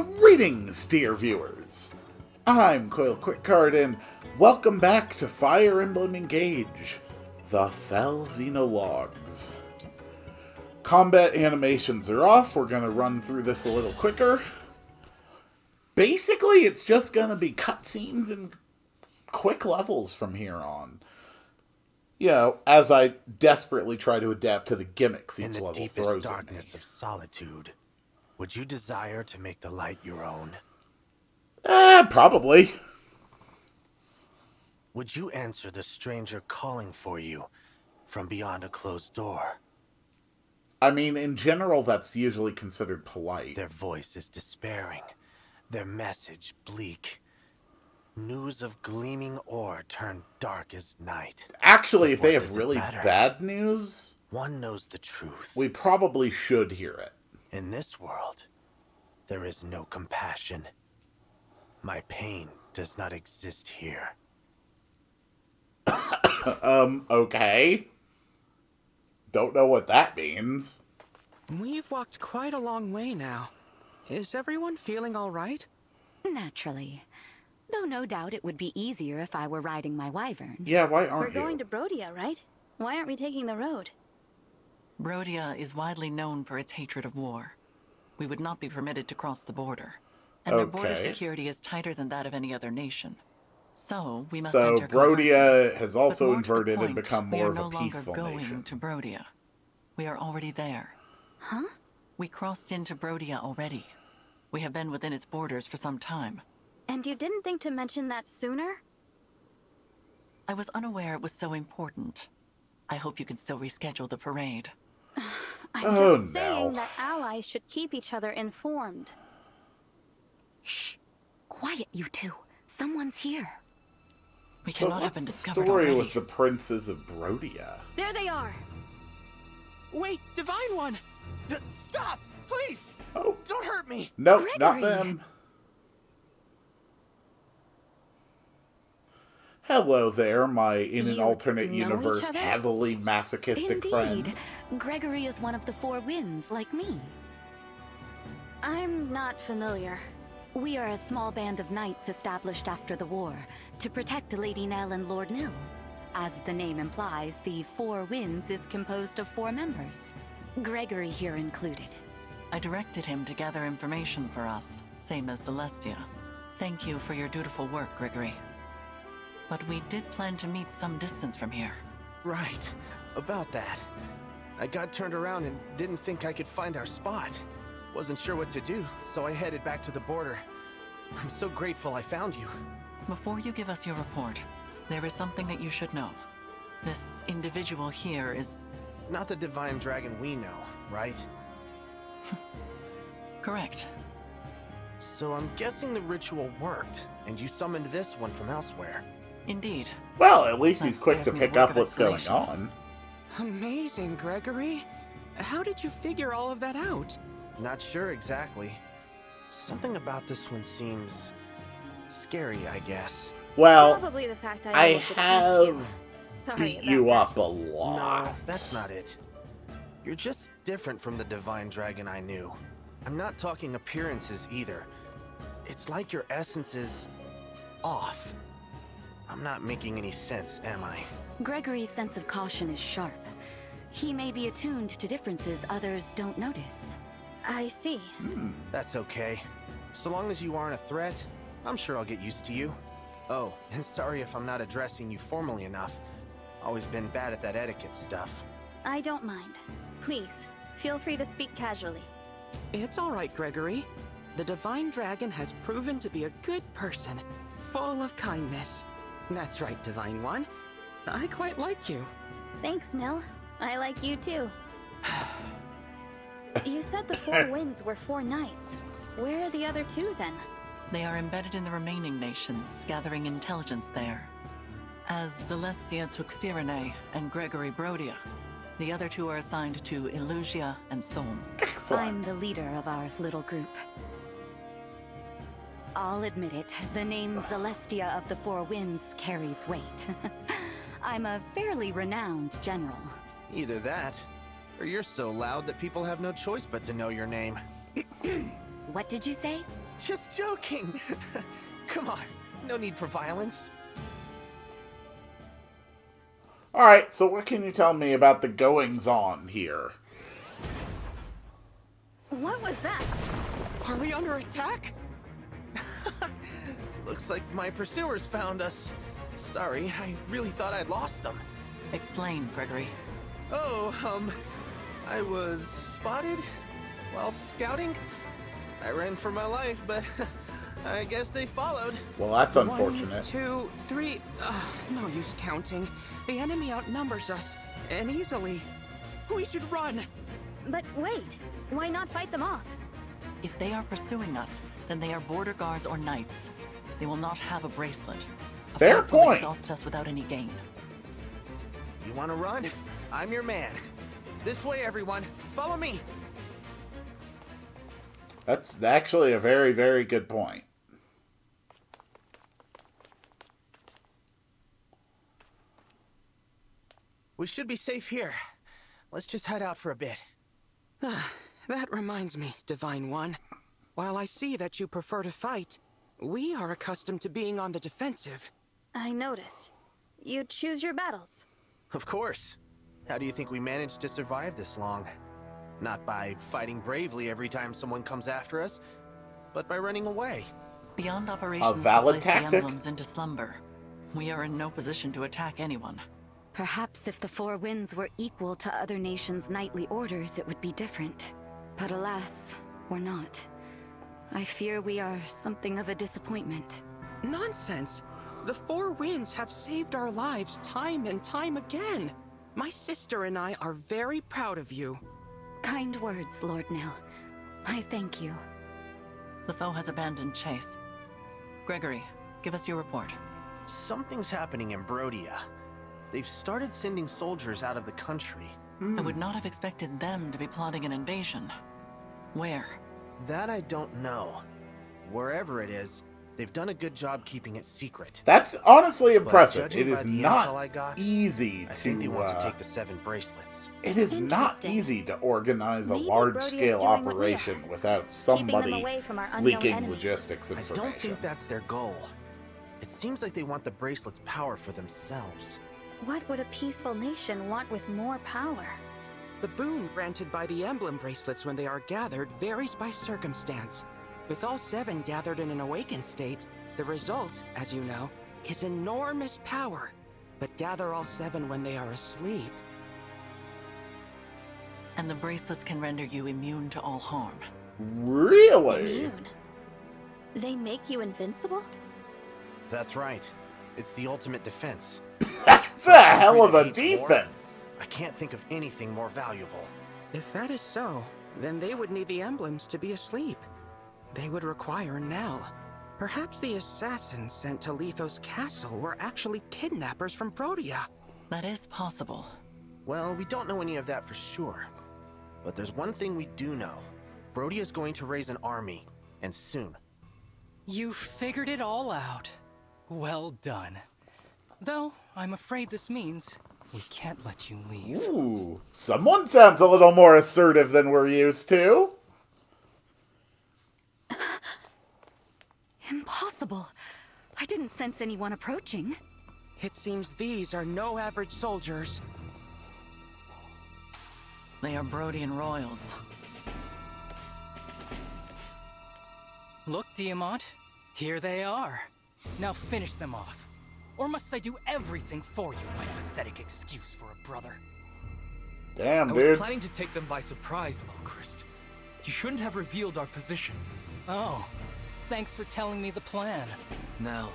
Greetings, dear viewers. I'm Coil Quickcard, and welcome back to Fire Emblem Engage, the Fell Xenologues. Combat animations are off. We're going to run through this a little quicker. Basically, it's just going to be cutscenes and quick levels from here on. You know, as I desperately try to adapt to the gimmicks each level throws at me. In the deepest darkness of solitude, would you desire to make the light your own? Probably. Would you answer the stranger calling for you from beyond a closed door? I mean, in general, that's usually considered polite. Their voice is despairing, their message bleak. News of gleaming ore turned dark as night. Actually, if But they what have does it really matter? bad news, One knows the truth. we probably should hear it. In this world, there is no compassion. My pain does not exist here. Okay. Don't know what that means. We've walked quite a long way now. Is everyone feeling all right? Naturally. Though no doubt it would be easier if I were riding my wyvern. Yeah, why We're aren't going you? to Brodia, right? Why aren't we taking the road? Brodia is widely known for its hatred of war. We would not be permitted to cross the border. And their border Okay. security is tighter than that of any other nation. So, we must So, enter covertly. Brodia has But also more to the inverted and point, become we more are of a no longer peaceful going nation. to Brodia. We are already there. Huh? We crossed into Brodia already. We have been within its borders for some time. And you didn't think to mention that sooner? I was unaware it was so important. I hope you can still reschedule the parade. I'm Oh, just saying no. that allies should keep each other informed. Shh. Quiet, you two. Someone's here. We So cannot have what's been the discovered story already. with the princes of Brodia? There they are! Wait, Divine One! Stop! Please! Oh, Don't hurt me! no, not Gregory. them. Hello there, my in an You alternate know each universe other? heavily masochistic friend. Indeed. Gregory is one of the Four Winds, like me. I'm not familiar. We are a small band of knights established after the war to protect Lady Nell and Lord Nil. As the name implies, the Four Winds is composed of 4 members. Gregory here included. I directed him to gather information for us, same as Celestia. Thank you for your dutiful work, Gregory. But we did plan to meet some distance from here. Right, about that. I got turned around and didn't think I could find our spot. Wasn't sure what to do, so I headed back to the border. I'm so grateful I found you. Before you give us your report, there is something that you should know. This individual here is Not the divine dragon we know, right? correct. So I'm guessing the ritual worked, and you summoned this one from elsewhere. Indeed. Well, at least he's That quick to spares me pick the work up of what's going explanation. on. Amazing, Gregory. How did you figure all of that out? Not sure exactly. Something about this one seems scary, I guess. Well, Probably the fact I I almost attacked you. have Sorry beat about you that. up a No, lot. that's not it. You're just different from the divine dragon I knew. I'm not talking appearances either. It's like your essence is off. I'm not making any sense, am I? Gregory's sense of caution is sharp. He may be attuned to differences others don't notice. I see. That's okay. So long as you aren't a threat, I'm sure I'll get used to you. Oh, and sorry if I'm not addressing you formally enough. Always been bad at that etiquette stuff. I don't mind. Please, feel free to speak casually. It's all right, Gregory. The Divine Dragon has proven to be a good person, full of kindness. That's right, Divine One. I quite like you. Thanks, Nil. I like you too. You said the 4 winds were 4 knights. Where are the other 2 then? They are embedded in the remaining nations, gathering intelligence there. As Celestia took Firene and Gregory Brodia, the other 2 are assigned to Illusia and Solm. I'm Excellent. the leader of our little group. I'll admit it, the name Celestia of the Four Winds carries weight. I'm a fairly renowned general. Either that, or you're so loud that people have no choice but to know your name. What did you say? Just joking. Come on, no need for violence. Alright, so what can you tell me about the goings-on here? What was that? Are we under attack? Looks like my pursuers found us. Sorry, I really thought I'd lost them. Explain, Gregory. Oh, I was spotted while scouting. I ran for my life, but I guess they followed. Well, that's unfortunate. 1, 2, 3. No use counting. The enemy outnumbers us, and easily. We should run. But wait, why not fight them off? If they are pursuing us, then they are border guards or knights. They will not have a bracelet. Fair Will point. exhaust us without any gain. You want to run? I'm your man. This way, everyone. Follow me. That's actually a very, very good point. We should be safe here. Let's just head out for a bit. That reminds me, Divine One. While I see that you prefer to fight, we are accustomed to being on the defensive. I noticed. You choose your battles. Of course. How do you think we managed to survive this long? Not by fighting bravely every time someone comes after us, but by running away. Beyond operations valid to place tactic? the emblems into slumber, we are in no position to attack anyone. Perhaps if the Four Winds were equal to other nations' knightly orders, it would be different. But alas, we're not. I fear we are something of a disappointment. Nonsense! The Four Winds have saved our lives time and time again. My sister and I are very proud of you. Kind words, Lord Nil. I thank you. The foe has abandoned chase. Gregory, give us your report. Something's happening in Brodia. They've started sending soldiers out of the country. I would not have expected them to be plotting an invasion. Where? That I don't know. Wherever it is, they've done a good job keeping it secret. That's honestly impressive. judging It by is the not intel I got, easy I think they want to to. take the 7 bracelets. It is not Interesting. easy to organize a Maybe large-scale Brodia's doing what we operation are, without keeping them somebody away from our unknown leaking enemy. logistics I information. don't think that's their goal. It seems like they want the bracelet's power for themselves. What would a peaceful nation want with more power? The boon granted by the emblem bracelets when they are gathered varies by circumstance. With all 7 gathered in an awakened state, the result, as you know, is enormous power. But gather all 7 when they are asleep. And the bracelets can render you immune to all harm. Really? Immune. They make you invincible? That's right. It's the ultimate defense. That's a hell of a Hates war. defense. I can't think of anything more valuable. If that is so, then they would need the emblems to be asleep. They would require Nell. Perhaps the assassins sent to Lethos Castle were actually kidnappers from Brodia. That is possible. Well, we don't know any of that for sure. But there's one thing we do know. Brody is going to raise an army, and soon. You figured it all out. Well done. Though, I'm afraid this means we can't let you leave. Ooh, someone sounds a little more assertive than we're used to. Impossible. I didn't sense anyone approaching. It seems these are no average soldiers. They are Brodian royals. Look, Diamant. Here they are. Now finish them off. Or must I do everything for you, my pathetic excuse for a brother? Damn, I was dude. planning to take them by surprise, Malchrist. You shouldn't have revealed our position. Oh, thanks for telling me the plan. Nell,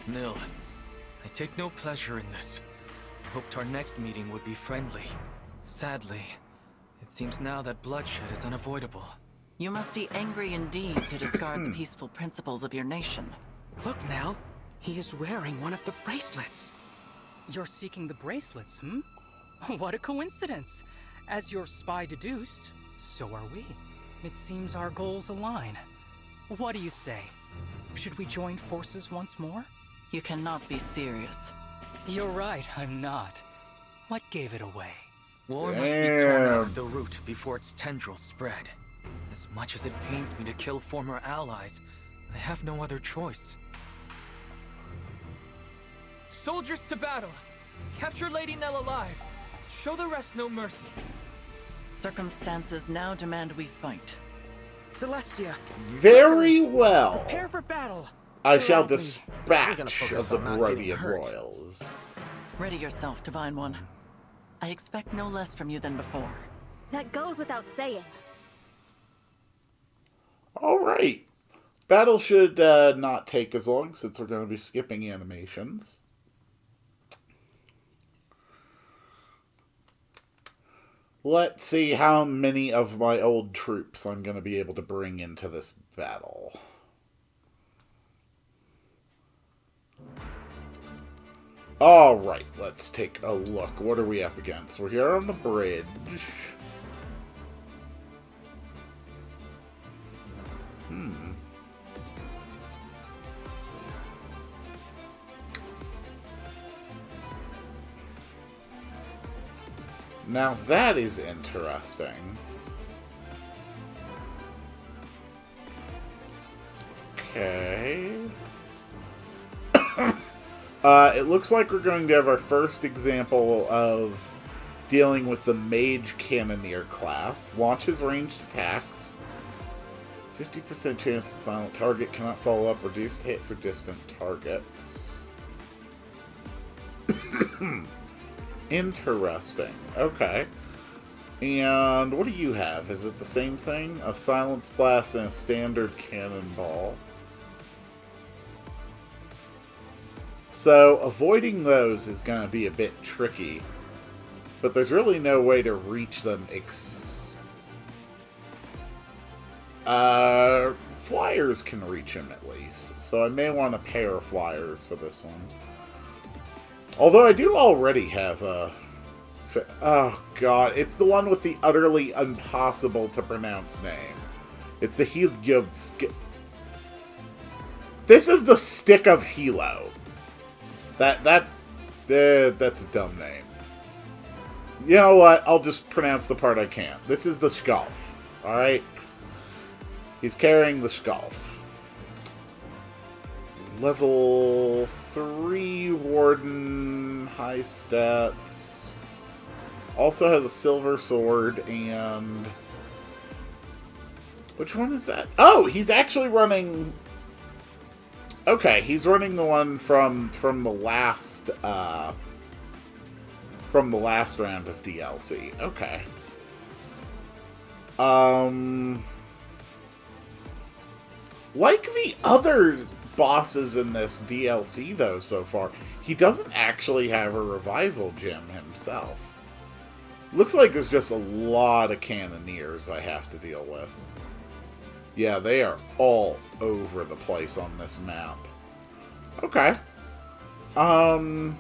I take no pleasure in this. I hoped our next meeting would be friendly. Sadly, it seems now that bloodshed is unavoidable. You must be angry indeed to discard the peaceful principles of your nation. Look, Nell. He is wearing one of the bracelets. You're seeking the bracelets, hmm? What a coincidence. As your spy deduced, so are we. It seems our goals align. What do you say? Should we join forces once more? You cannot be serious. You're right, I'm not. What gave it away? War must be torn out Damn. at the root before its tendrils spread. As much as it pains me to kill former allies, I have no other choice. Soldiers to battle! Capture Lady Nell alive! Show the rest no mercy. Circumstances now demand we fight. Celestia, Very well. prepare for battle. I shall We're gonna dispatch focus of the on not getting Brodian hurt. Royals. Ready yourself, Divine One. I expect no less from you than before. That goes without saying. Alright. Battle should not take as long since we're going to be skipping animations. Let's see how many of my old troops I'm going to be able to bring into this battle. Alright, let's take a look. What are we up against? We're here on the bridge. Now that is interesting. Okay. It looks like we're going to have our first example of dealing with the Mage Cannoneer class. Launches ranged attacks. 50% chance the silent target cannot follow up. Reduced hit for distant targets. Interesting. Okay. And what do you have? Is it the same thing? A silence blast and a standard cannonball. So, avoiding those is going to be a bit tricky. But there's really no way to reach them flyers can reach him at least. So I may want a pair of flyers for this one. Although I do already have a... Oh god, it's the one with the utterly impossible to pronounce name. It's the Heliobsk. This is the Stick of Hilo. That's a dumb name. You know what? I'll just pronounce the part I can't. This is the Skalf. Alright? He's carrying the Skalf. Level 3 Warden, high stats. Also has a silver sword and... Which one is that? Oh, he's actually running... Okay, he's running the one from the last round of DLC. Okay. Like the other bosses in this DLC, though, so far, he doesn't actually have a revival gem himself. Looks like there's just a lot of cannoneers I have to deal with. Yeah, they are all over the place on this map. Okay. I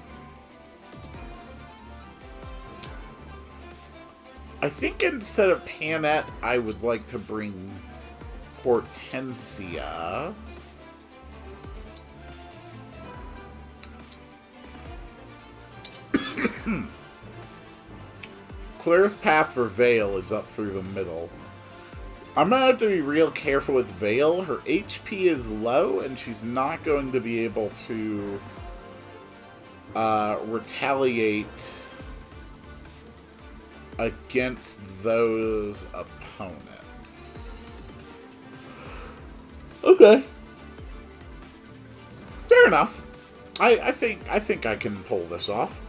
think instead of Panette, I would like to bring Hortensia. Clearest path for Vale is up through the middle. I'm gonna have to be real careful with Vale. Her HP is low, and she's not going to be able to retaliate against those opponents. Okay. Fair enough. I think I can pull this off.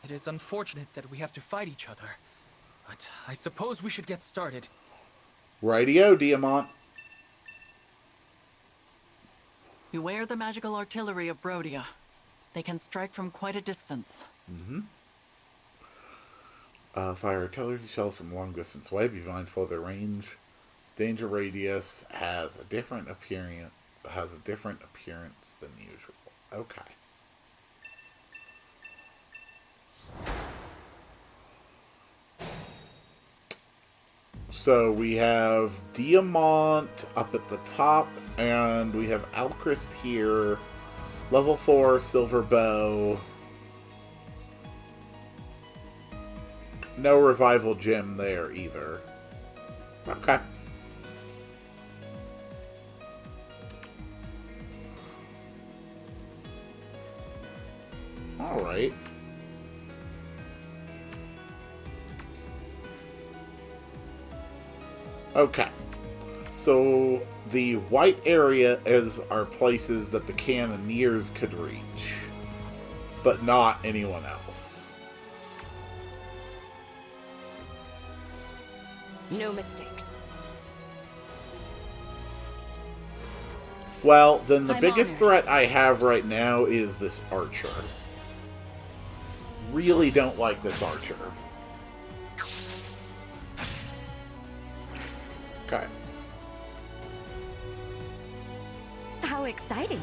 It is unfortunate that we have to fight each other, but I suppose we should get started. Rightio, Diamant. Beware the magical artillery of Brodia. They can strike from quite a distance. Fire artillery shells from long distance away. Be mindful of their range. Danger radius has a different appearance. Than usual. Okay. So we have Diamant up at the top, and we have Alchrist here. Level 4, Silver Bow. No Revival Gem there either. Okay. Alright. Okay. So the white area are places that the cannoneers could reach, but not anyone else. No mistakes. Well, then the I'm biggest honored. threat I have right now is this archer. Really don't like this archer. Okay. How exciting.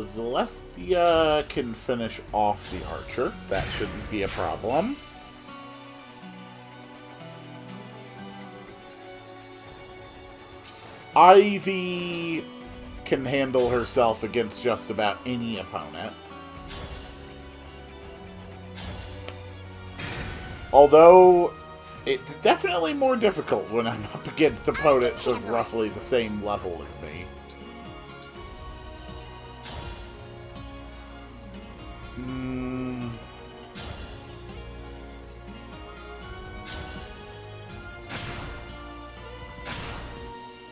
Celestia can finish off the archer. That shouldn't be a problem. Ivy can handle herself against just about any opponent. Although, it's definitely more difficult when I'm up against opponents of roughly the same level as me.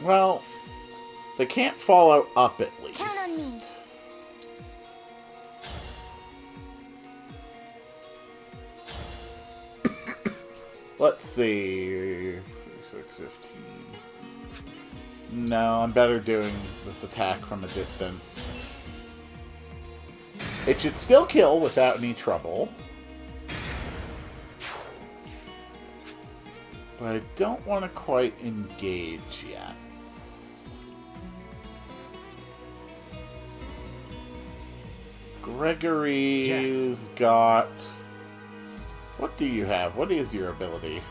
Well, they can't follow up at least. Count on me. Let's see. 6, 15. No, I'm better doing this attack from a distance. It should still kill without any trouble. But I don't want to quite engage yet. Gregory's got... What do you have? What is your ability?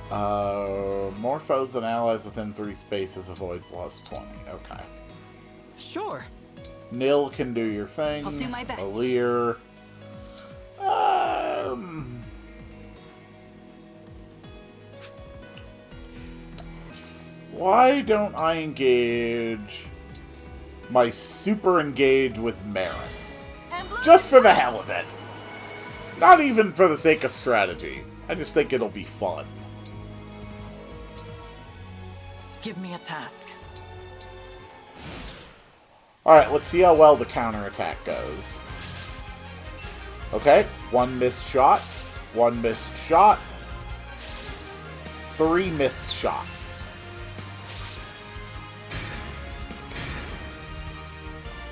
More foes than allies within 3 spaces avoid +20. Okay. Sure. Nil can do your thing. I'll do my best. Alir. Why don't I engage my super engage with Marin? Just for the hell of it. Not even for the sake of strategy. I just think it'll be fun. Give me a task. Alright, let's see how well the counterattack goes. Okay, 1 missed shot, 1 missed shot, 3 missed shots.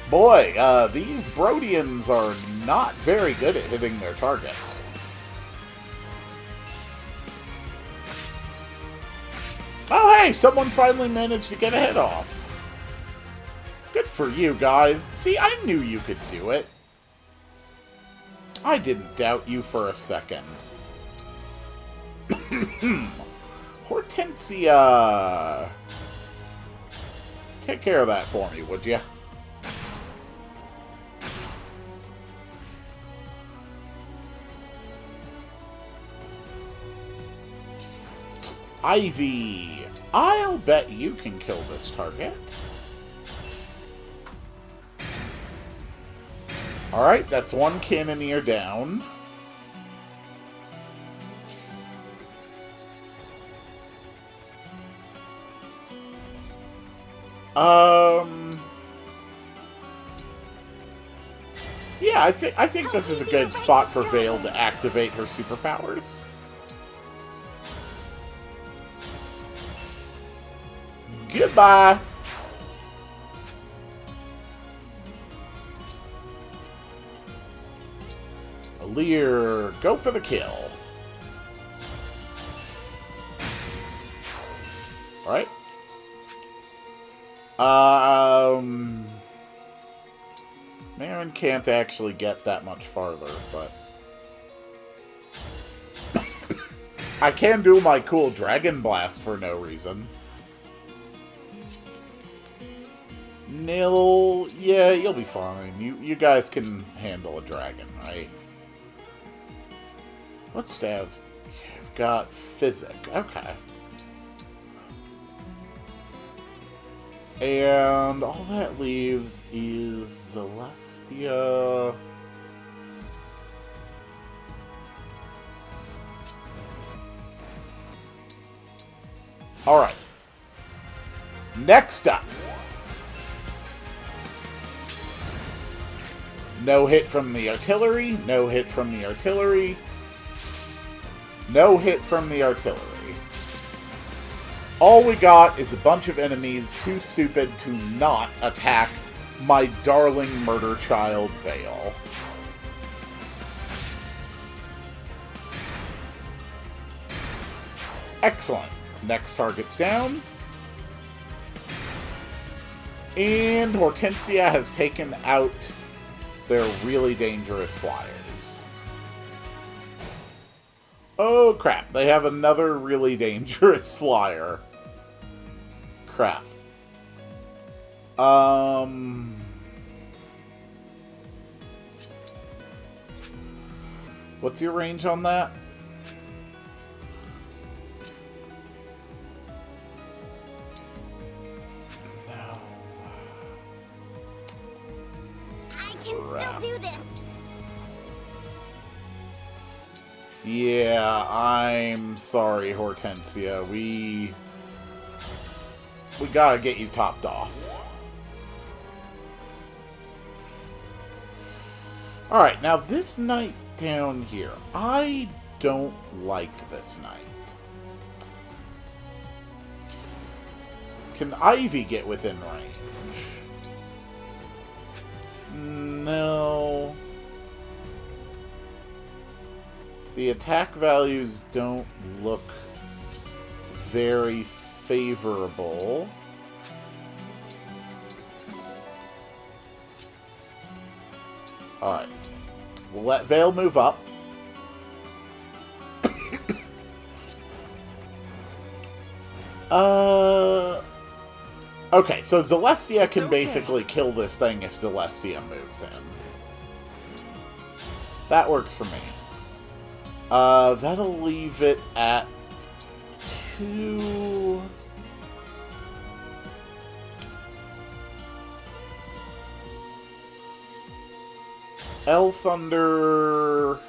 Boy, these Brodians are not very good at hitting their targets. Oh hey, someone finally managed to get a hit off. Good for you guys. See, I knew you could do it. I didn't doubt you for a second. Hortensia! Take care of that for me, would you? Ivy! I'll bet you can kill this target. Alright, that's 1 cannoneer down. Yeah, I think this is a good spot for Vale to activate her superpowers. Goodbye! Alir, go for the kill. Alright. Marin can't actually get that much farther, but... I can do my cool Dragon Blast for no reason. Nil, yeah, you'll be fine. You guys can handle a dragon, right? What stabs? I've got Physic. Okay. And all that leaves is Celestia. Alright. Next up. No hit from the artillery. No hit from the artillery. No hit from the artillery. All we got is a bunch of enemies too stupid to not attack my darling murder child Vale. Excellent. Next target's down. And Hortensia has taken out their really dangerous flyers. Oh crap, they have another really dangerous flyer. Crap. What's your range on that? No. I can still do this. Yeah, I'm sorry, Hortensia. We gotta get you topped off. Alright, now this knight down here. I don't like this knight. Can Ivy get within range? No. The attack values don't look very favorable. Alright. We'll let Vale move up. Okay, so Celestia can basically kill this thing if Celestia moves in. That works for me. That'll leave it at 2... El Thunder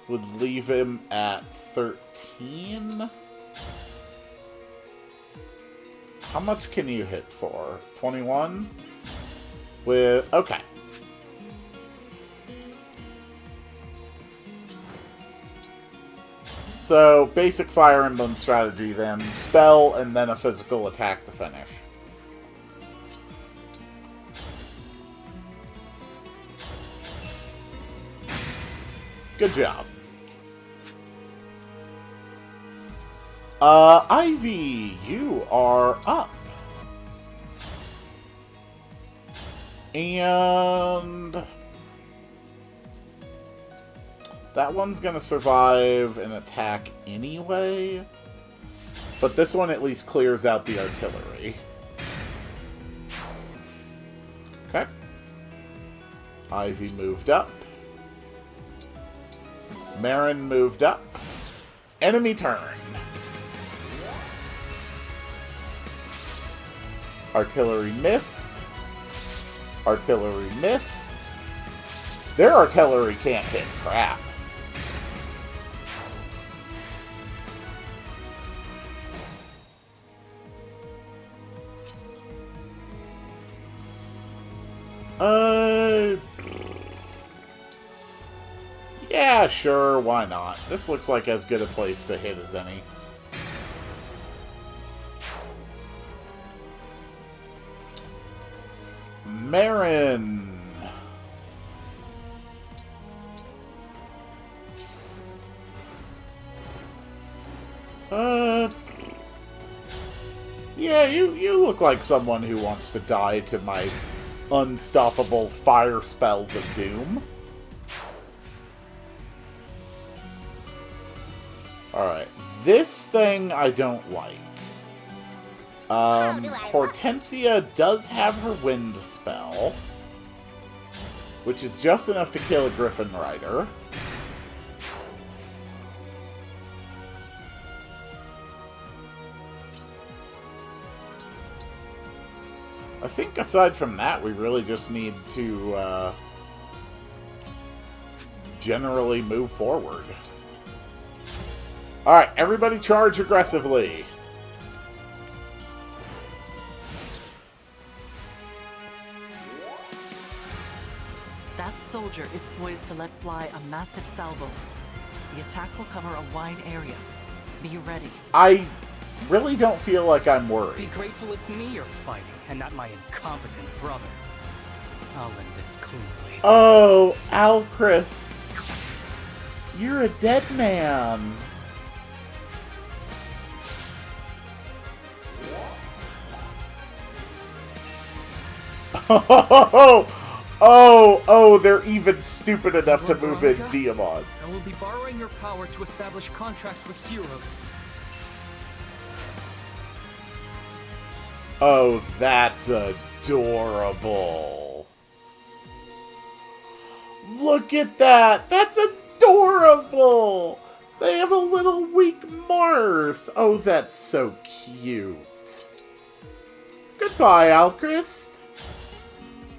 would leave him at 13. How much can you hit for? 21? With... okay. So, basic Fire Emblem strategy then. Spell and then a physical attack to finish. Good job. Ivy, you are up. And that one's gonna survive an attack anyway. But this one at least clears out the artillery. Okay. Ivy moved up. Marin moved up. Enemy turn. Artillery missed. Artillery missed. Their artillery can't hit crap. Yeah, sure, why not? This looks like as good a place to hit as any. Marin. Yeah, you look like someone who wants to die to my unstoppable fire spells of doom. Alright, this thing I don't like. Hortensia does have her wind spell, which is just enough to kill a Griffin Rider. I think aside from that, we really just need to generally move forward. Alright, everybody charge aggressively. That soldier is poised to let fly a massive salvo. The attack will cover a wide area. Be ready. I really don't feel like I'm worried. Be grateful it's me you're fighting, and not my incompetent brother. I'll end this cleanly. Oh, Alchrist. You're a dead man. Oh, they're even stupid enough to move in Diamond. I will be borrowing your power to establish contracts with heroes. Oh, that's adorable. Look at that. That's adorable. They have a little weak Marth. Oh, that's so cute. Goodbye, Alchrist.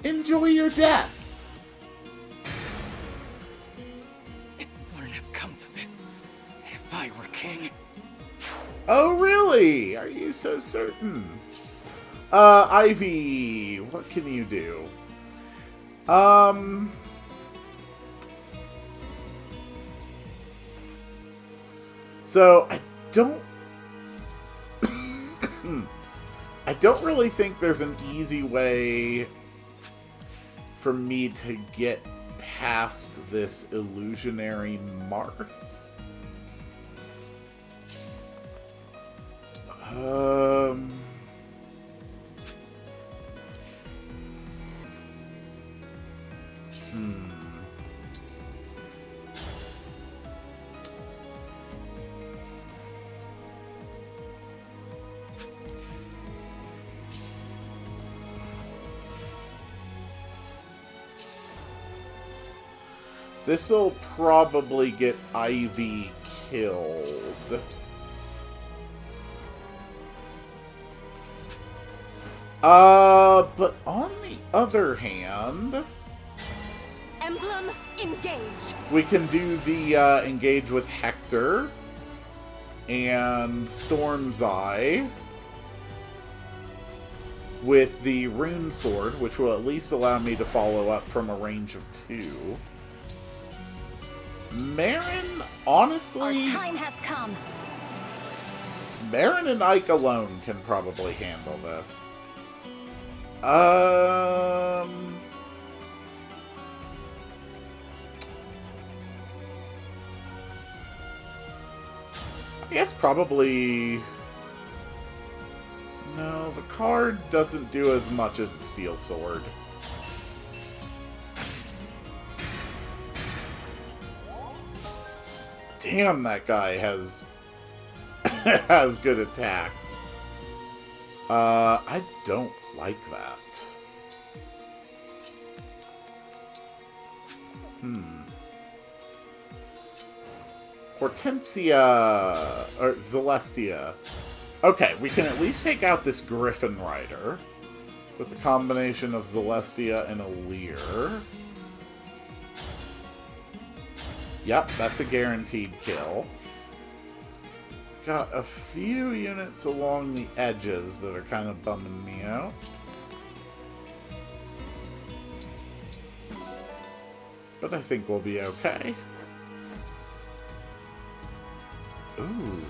Enjoy your death. It wouldn't have come to this if I were king. Oh, really? Are you so certain? Ivy, what can you do? So, I don't really think there's an easy way for me to get past this illusionary Marth. This'll probably get Ivy killed. But on the other hand... Emblem Engage! We can do the, engage with Hector and Storm's Eye with the Rune Sword, which will at least allow me to follow up from a range of 2. Marin, honestly... Our time has come! Marin and Ike alone can probably handle this. I guess probably... No, the card doesn't do as much as the Steel Sword. Damn, that guy has has good attacks. I don't like that. Hortensia or Celestia. Okay, we can at least take out this Griffin Rider with the combination of Celestia and Alear. Yep, that's a guaranteed kill. Got a few units along the edges that are kind of bumming me out. But I think we'll be okay. Ooh.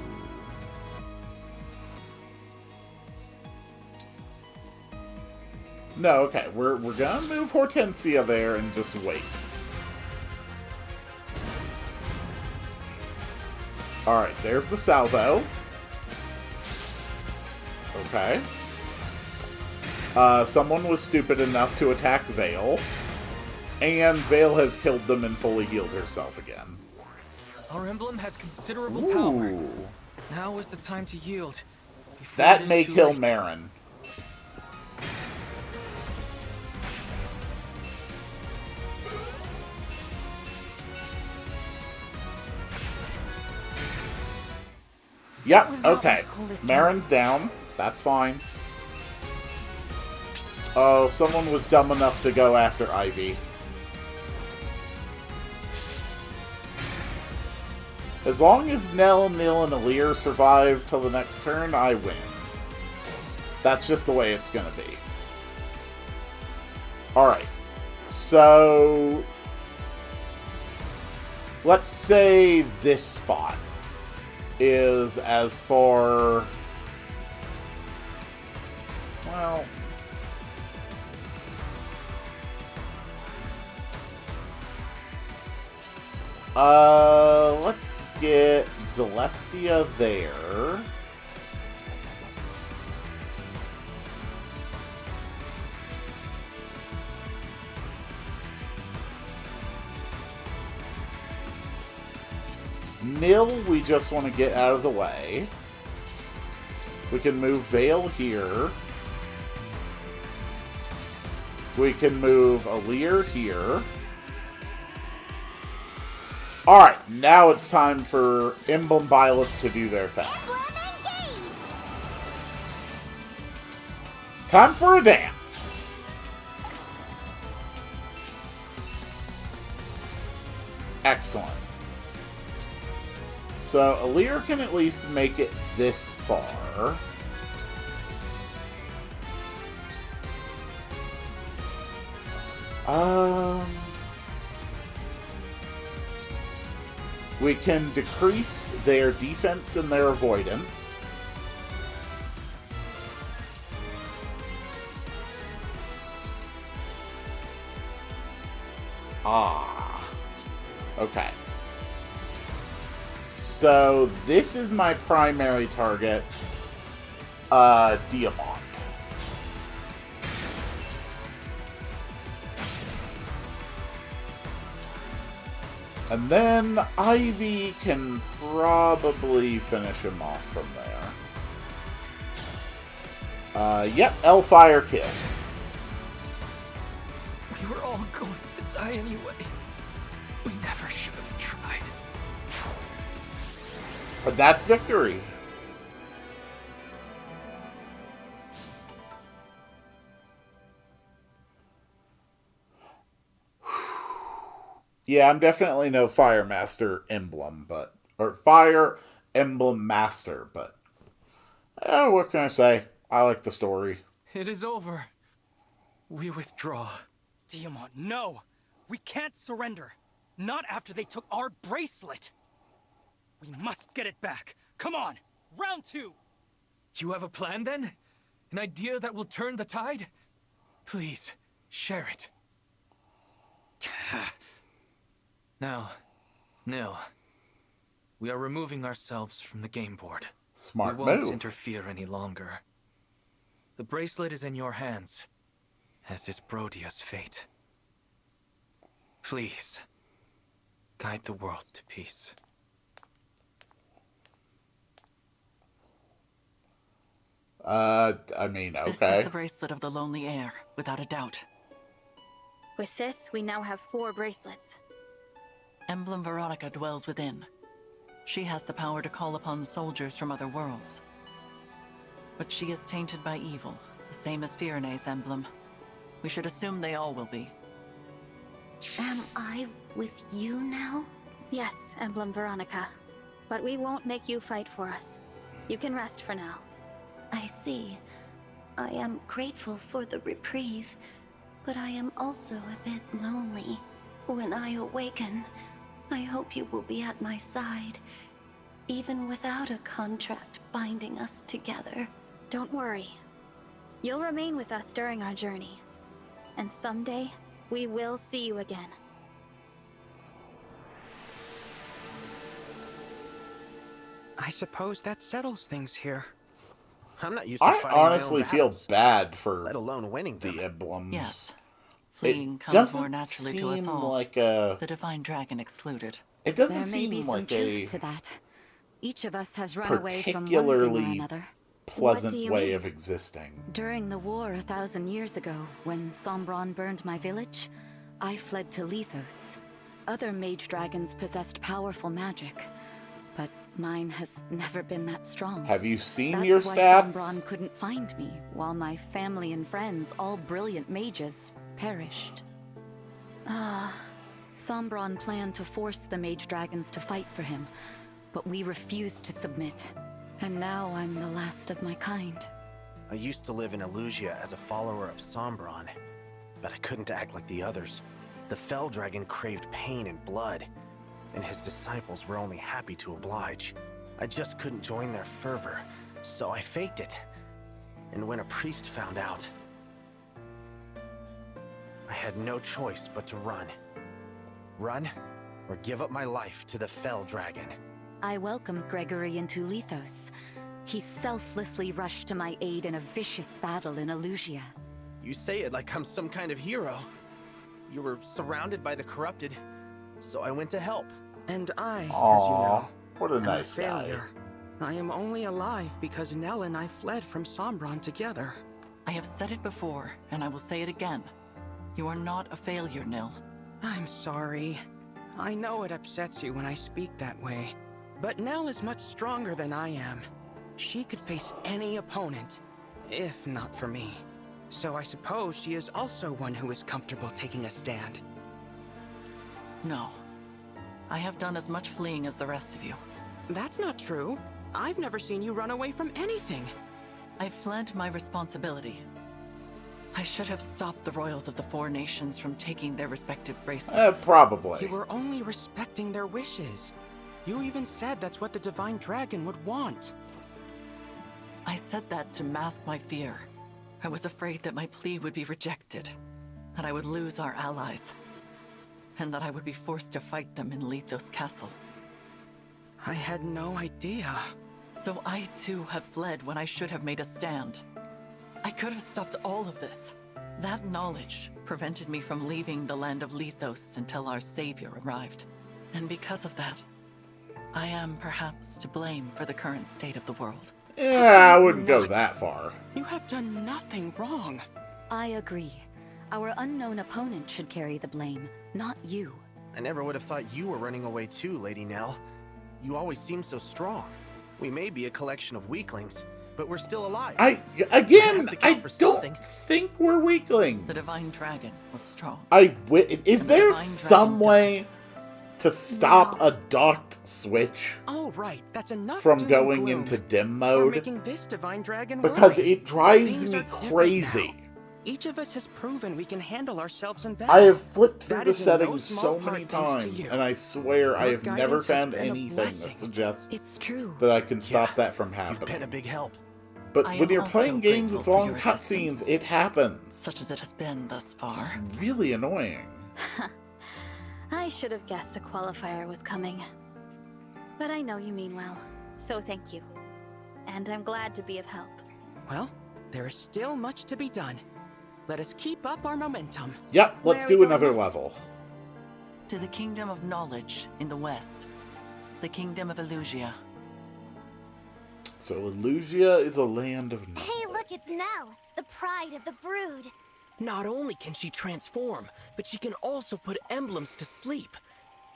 No, okay, we're gonna move Hortensia there and just wait. Alright, there's the salvo. Okay. Someone was stupid enough to attack Vale. And Vale has killed them and fully healed herself again. Our emblem has considerable power. Now is the time to yield. That may kill Marin. Yep, okay. Marin's down. That's fine. Oh, someone was dumb enough to go after Ivy. As long as Nell, Nil, and Alir survive till the next turn, I win. That's just the way it's gonna be. Alright. So... let's say this spot is as far... well... let's get Celestia there. Nil, we just want to get out of the way. We can move Vale here. We can move Alir here. Alright, now it's time for Emblem Byleth to do their thing. Emblem Engage! Time for a dance! Excellent. So, Alir can at least make it this far. We can decrease their defense and their avoidance. Okay. So, this is my primary target, Diamant. And then Ivy can probably finish him off from there. Yep, Hellfire kills. We were all going to die anyway. We never should have tried. But that's victory. Yeah, I'm definitely no Fire Master Emblem, or Fire Emblem Master, but what can I say? I like the story. It is over. We withdraw. Diamant, no! We can't surrender. Not after they took our bracelet. We must get it back. Come on, round 2. You have a plan then? An idea that will turn the tide? Please, share it. Now, Nil, we are removing ourselves from the game board. Smart we won't move. interfere any longer. The bracelet is in your hands, as is Brodia's fate. Please, guide the world to peace. I mean, okay. This is the bracelet of the Lonely Heir, without a doubt. With this, we now have 4 bracelets. Emblem Veronica dwells within. She has the power to call upon soldiers from other worlds. But she is tainted by evil, the same as Firene's emblem. We should assume they all will be. Am I with you now? Yes, Emblem Veronica. But we won't make you fight for us. You can rest for now. I see. I am grateful for the reprieve, but I am also a bit lonely. When I awaken, I hope you will be at my side, even without a contract binding us together. Don't worry. You'll remain with us during our journey. And someday, we will see you again. I suppose that settles things here. I'm not used to I fighting my own honestly feel battles, bad for let alone winning them. the emblems. Yes. Fleeing It comes doesn't more naturally to us seem all. like a... The Divine Dragon excluded. It doesn't There may be seem some like truth a to that. Each of us has run away from one thing or particularly another. pleasant What do you way mean? of existing. During the war 1,000 years ago, when Sombron burned my village, I fled to Lethos. Other mage dragons possessed powerful magic, but Mine has never been that strong. Have you seen That's your why stats? Sombron couldn't find me, while my family and friends, all brilliant mages, perished. Sombron planned to force the mage dragons to fight for him, but we refused to submit. And now I'm the last of my kind. I used to live in Illusia as a follower of Sombron, but I couldn't act like the others. The Fell Dragon craved pain and blood, and his disciples were only happy to oblige. I just couldn't join their fervor, so I faked it. And when a priest found out, I had no choice but to run. Run, or give up my life to the Fell Dragon. I welcomed Gregory into Lethos. He selflessly rushed to my aid in a vicious battle in Illusia. You say it like I'm some kind of hero. You were surrounded by the corrupted, so I went to help. And I, as you Aw, know, what a am nice a guy. failure. I am only alive because Nell and I fled from Sombron together. I have said it before, and I will say it again. You are not a failure, Nil. I'm sorry. I know it upsets you when I speak that way. But Nell is much stronger than I am. She could face any opponent, if not for me. So I suppose she is also one who is comfortable taking a stand. No. I have done as much fleeing as the rest of you. That's not true. I've never seen you run away from anything. I fled my responsibility. I should have stopped the royals of the four nations from taking their respective bracelets. Probably. You were only respecting their wishes. You even said that's what the Divine Dragon would want. I said that to mask my fear. I was afraid that my plea would be rejected, that I would lose our allies, and that I would be forced to fight them in Lethos Castle. I had no idea. So I too have fled when I should have made a stand. I could have stopped all of this. That knowledge prevented me from leaving the land of Lethos until our savior arrived. And because of that, I am perhaps to blame for the current state of the world. Yeah, I wouldn't go that far. You have done nothing wrong. I agree. Our unknown opponent should carry the blame, not you. I never would have thought you were running away too, Lady Nell. You always seem so strong. We may be a collection of weaklings, but we're still alive. I don't think we're weaklings. The Divine Dragon was strong. Is there some way to stop a docked switch Oh, right. That's enough from doom and going gloom. into dim We're mode? making this Divine Dragon Because worry. it drives Things me are different crazy. now. Each of us has proven we can handle ourselves in battle. I have flipped through That the is in no settings small so many part thanks to times, you. and I swear I Your have never guidance has found been a anything blessing. that suggests It's true. that I can stop that from You've been a happening. big help. But I when am you're also playing games grateful with for long your cutscenes, assistance, it happens. such as it has been thus far. It's really annoying. I should have guessed a qualifier was coming. But I know you mean well, so thank you. And I'm glad to be of help. Well, there is still much to be done. Let us keep up our momentum. Yep, let's Where are we do going another next? level. To the Kingdom of Knowledge in the west. The Kingdom of Illusia. So Illusia is a land of knowledge. Hey, look, it's Nell, the pride of the brood. Not only can she transform, but she can also put emblems to sleep.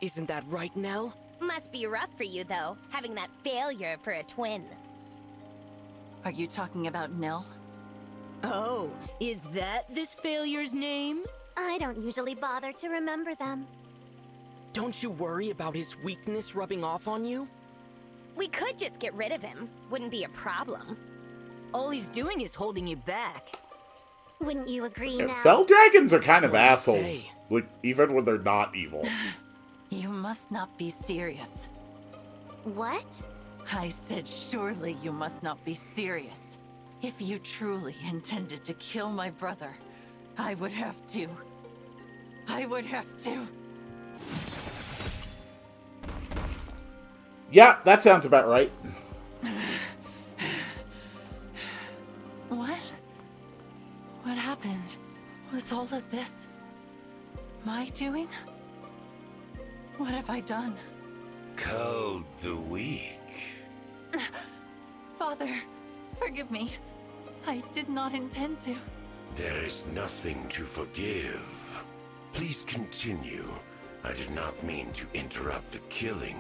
Isn't that right, Nell? Must be rough for you, though, having that failure for a twin. Are you talking about Nil? Oh, is that this failure's name? I don't usually bother to remember them. Don't you worry about his weakness rubbing off on you? We could just get rid of him. Wouldn't be a problem. All he's doing is holding you back. Wouldn't you agree, Yeah, Nell? Fell dragons are kind of What do you assholes, say? like, even when they're not evil. You must not be serious. What? I said surely you must not be serious. If you truly intended to kill my brother, I would have to. I would have to. Yeah, that sounds about right. What? What happened? Was all of this my doing? What have I done? Called the weak. Father, forgive me. I did not intend to. There is nothing to forgive. Please continue. I did not mean to interrupt the killing.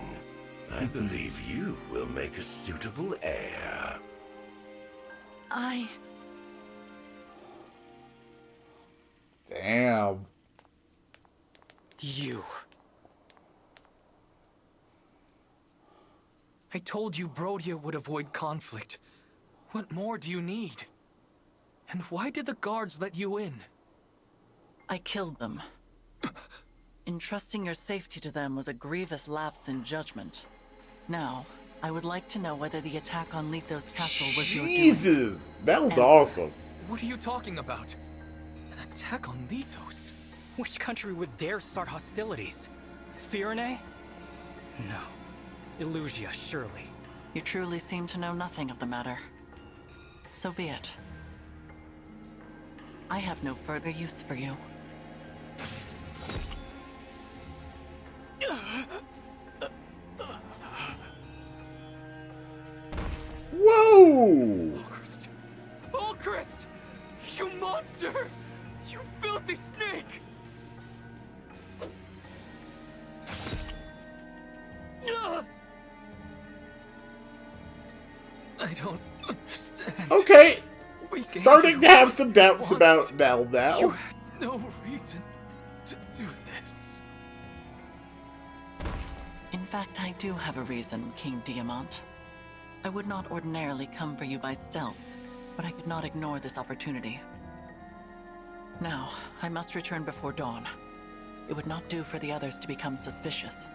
I believe you will make a suitable heir. Damn. You. I told you Brodia would avoid conflict. What more do you need? And why did the guards let you in? I killed them. Entrusting your safety to them was a grievous lapse in judgment. Now, I would like to know whether the attack on Lethos Castle was your doing. Jesus! That was Answer. awesome. What are you talking about? An attack on Lethos? Which country would dare start hostilities? Firene? No. Illusia, surely. You truly seem to know nothing of the matter. So be it. I have no further use for you. Whoa! Ulchrist! Ulchrist! You monster! You filthy snake! I don't understand. Okay. We gave Starting you to have what some you doubts wanted. about Nell now. You had no reason to do this. In fact, I do have a reason, King Diamant. I would not ordinarily come for you by stealth, but I could not ignore this opportunity. Now, I must return before dawn. It would not do for the others to become suspicious.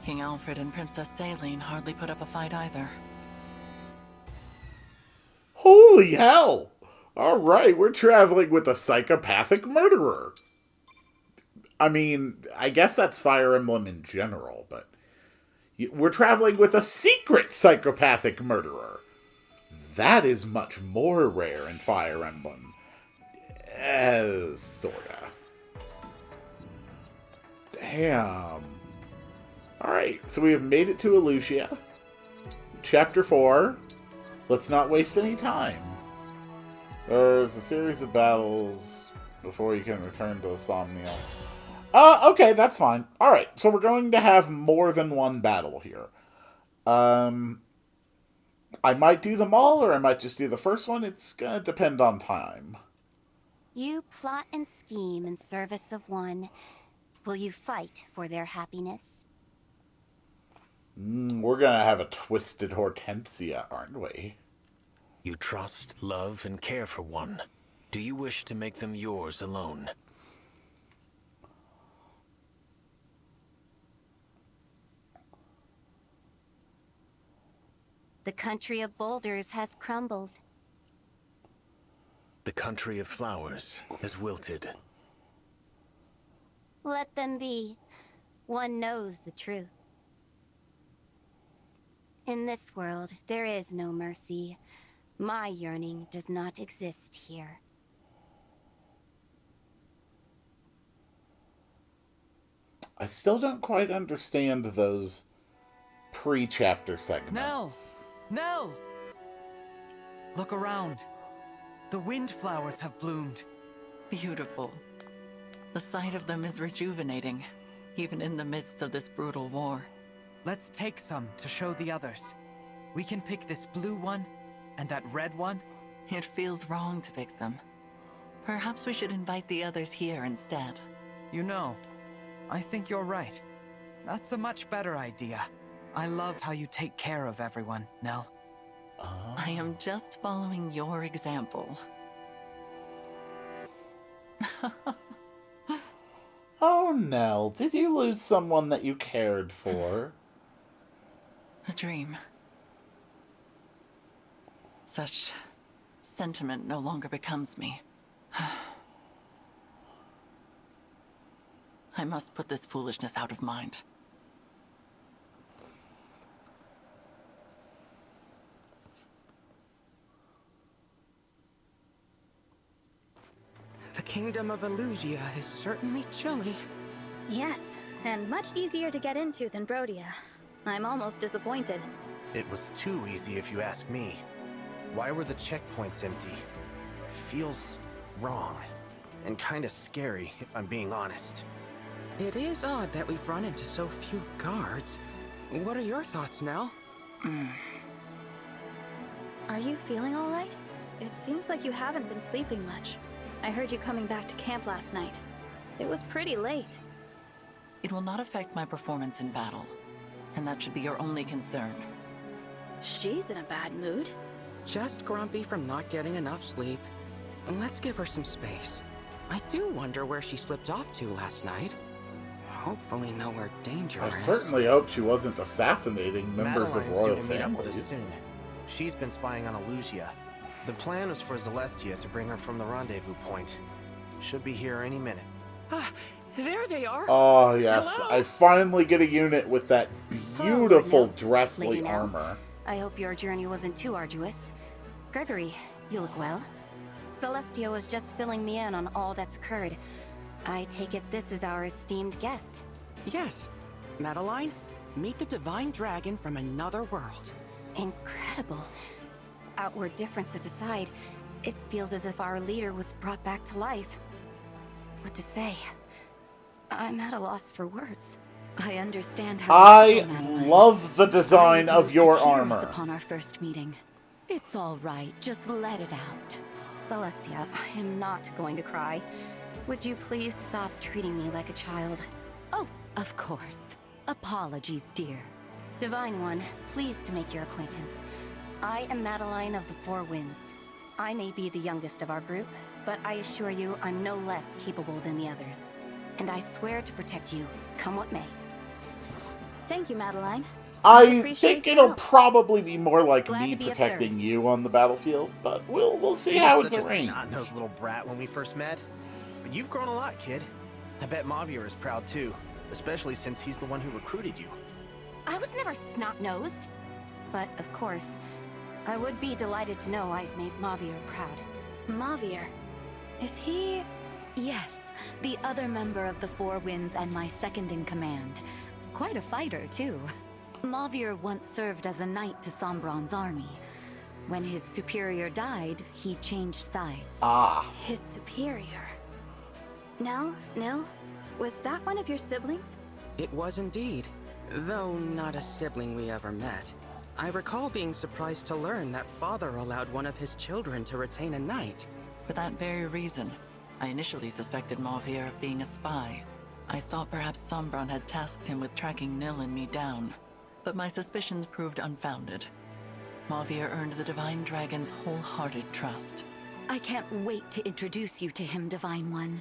King Alfred and Princess Saline hardly put up a fight either. Holy hell! Alright, we're traveling with a psychopathic murderer. I mean, I guess that's Fire Emblem in general, but we're traveling with a secret psychopathic murderer. That is much more rare in Fire Emblem. Sorta. Damn. Alright, so we have made it to Illusia. Chapter 4. Let's not waste any time. There's a series of battles before you can return to the Somniel. Okay, that's fine. Alright, so we're going to have more than one battle here. I might do them all, or I might just do the first one. It's gonna depend on time. You plot and scheme in service of one. Will you fight for their happiness? We're gonna have a twisted Hortensia, aren't we? You trust, love, and care for one. Do you wish to make them yours alone? The country of boulders has crumbled. The country of flowers has wilted. Let them be. One knows the truth. In this world, there is no mercy. My yearning does not exist here. I still don't quite understand those pre-chapter segments. Nell! Look around. The windflowers have bloomed. Beautiful. The sight of them is rejuvenating, even in the midst of this brutal war. Let's take some to show the others. We can pick this blue one and that red one. It feels wrong to pick them. Perhaps we should invite the others here instead. You know, I think you're right. That's a much better idea. I love how you take care of everyone, Nell. I am just following your example. Oh, Nell, did you lose someone that you cared for? A dream. Such sentiment no longer becomes me. I must put this foolishness out of mind. The kingdom of Illusia is certainly chilly. Yes, and much easier to get into than Brodia. I'm almost disappointed. It was too easy if you ask me. Why were the checkpoints empty? Feels wrong. And kinda scary, if I'm being honest. It is odd that we've run into so few guards. What are your thoughts, Nell? Are you feeling all right? It seems like you haven't been sleeping much. I heard you coming back to camp last night. It was pretty late. It will not affect my performance in battle, and that should be your only concern. She's in a bad mood. Just grumpy from not getting enough sleep. Let's give her some space. I do wonder where she slipped off to last night. Hopefully nowhere dangerous. I certainly hope she wasn't assassinating members Madeline's of due royal to meet up with us families. soon. She's been spying on Elusia. The plan was for Celestia to bring her from the rendezvous point. Should be here any minute. Ah, there they are. Oh, yes. Hello? I finally get a unit with that beautiful Dressley Lady Nell. armor. I hope your journey wasn't too arduous. Gregory, you look well. Celestia was just filling me in on all that's occurred. I take it this is our esteemed guest. Yes. Madeline, meet the divine dragon from another world. Incredible. Outward differences aside, it feels as if our leader was brought back to life. What to say? I'm at a loss for words. I understand how I love the design of your armor. upon our first meeting. It's all right, just let it out. Celestia, I am not going to cry. Would you please stop treating me like a child? Oh, of course. Apologies, dear. Divine One, pleased to make your acquaintance. I am Madeline of the Four Winds. I may be the youngest of our group, but I assure you I'm no less capable than the others. And I swear to protect you, come what may. Thank you, Madeline. I think it'll probably be more like Glad me to be of protecting service. you on the battlefield, but we'll see You how were it's such a arranged. snot-nosed little brat when we first met. But you've grown a lot, kid. I bet Mavier is proud too, especially since he's the one who recruited you. I was never snot-nosed. But, of course, I would be delighted to know I've made Mavier proud. Mavier. Is he... Yes, the other member of the Four Winds and my second in command. Quite a fighter, too. Mavier once served as a knight to Sombron's army. When his superior died, he changed sides. Ah. his superior? Nell? Was that one of your siblings? It was indeed, though not a sibling we ever met. I recall being surprised to learn that father allowed one of his children to retain a knight. For that very reason, I initially suspected Mavier of being a spy. I thought perhaps Sombron had tasked him with tracking Nil and me down, but my suspicions proved unfounded. Mavier earned the Divine Dragon's wholehearted trust. I can't wait to introduce you to him, Divine One.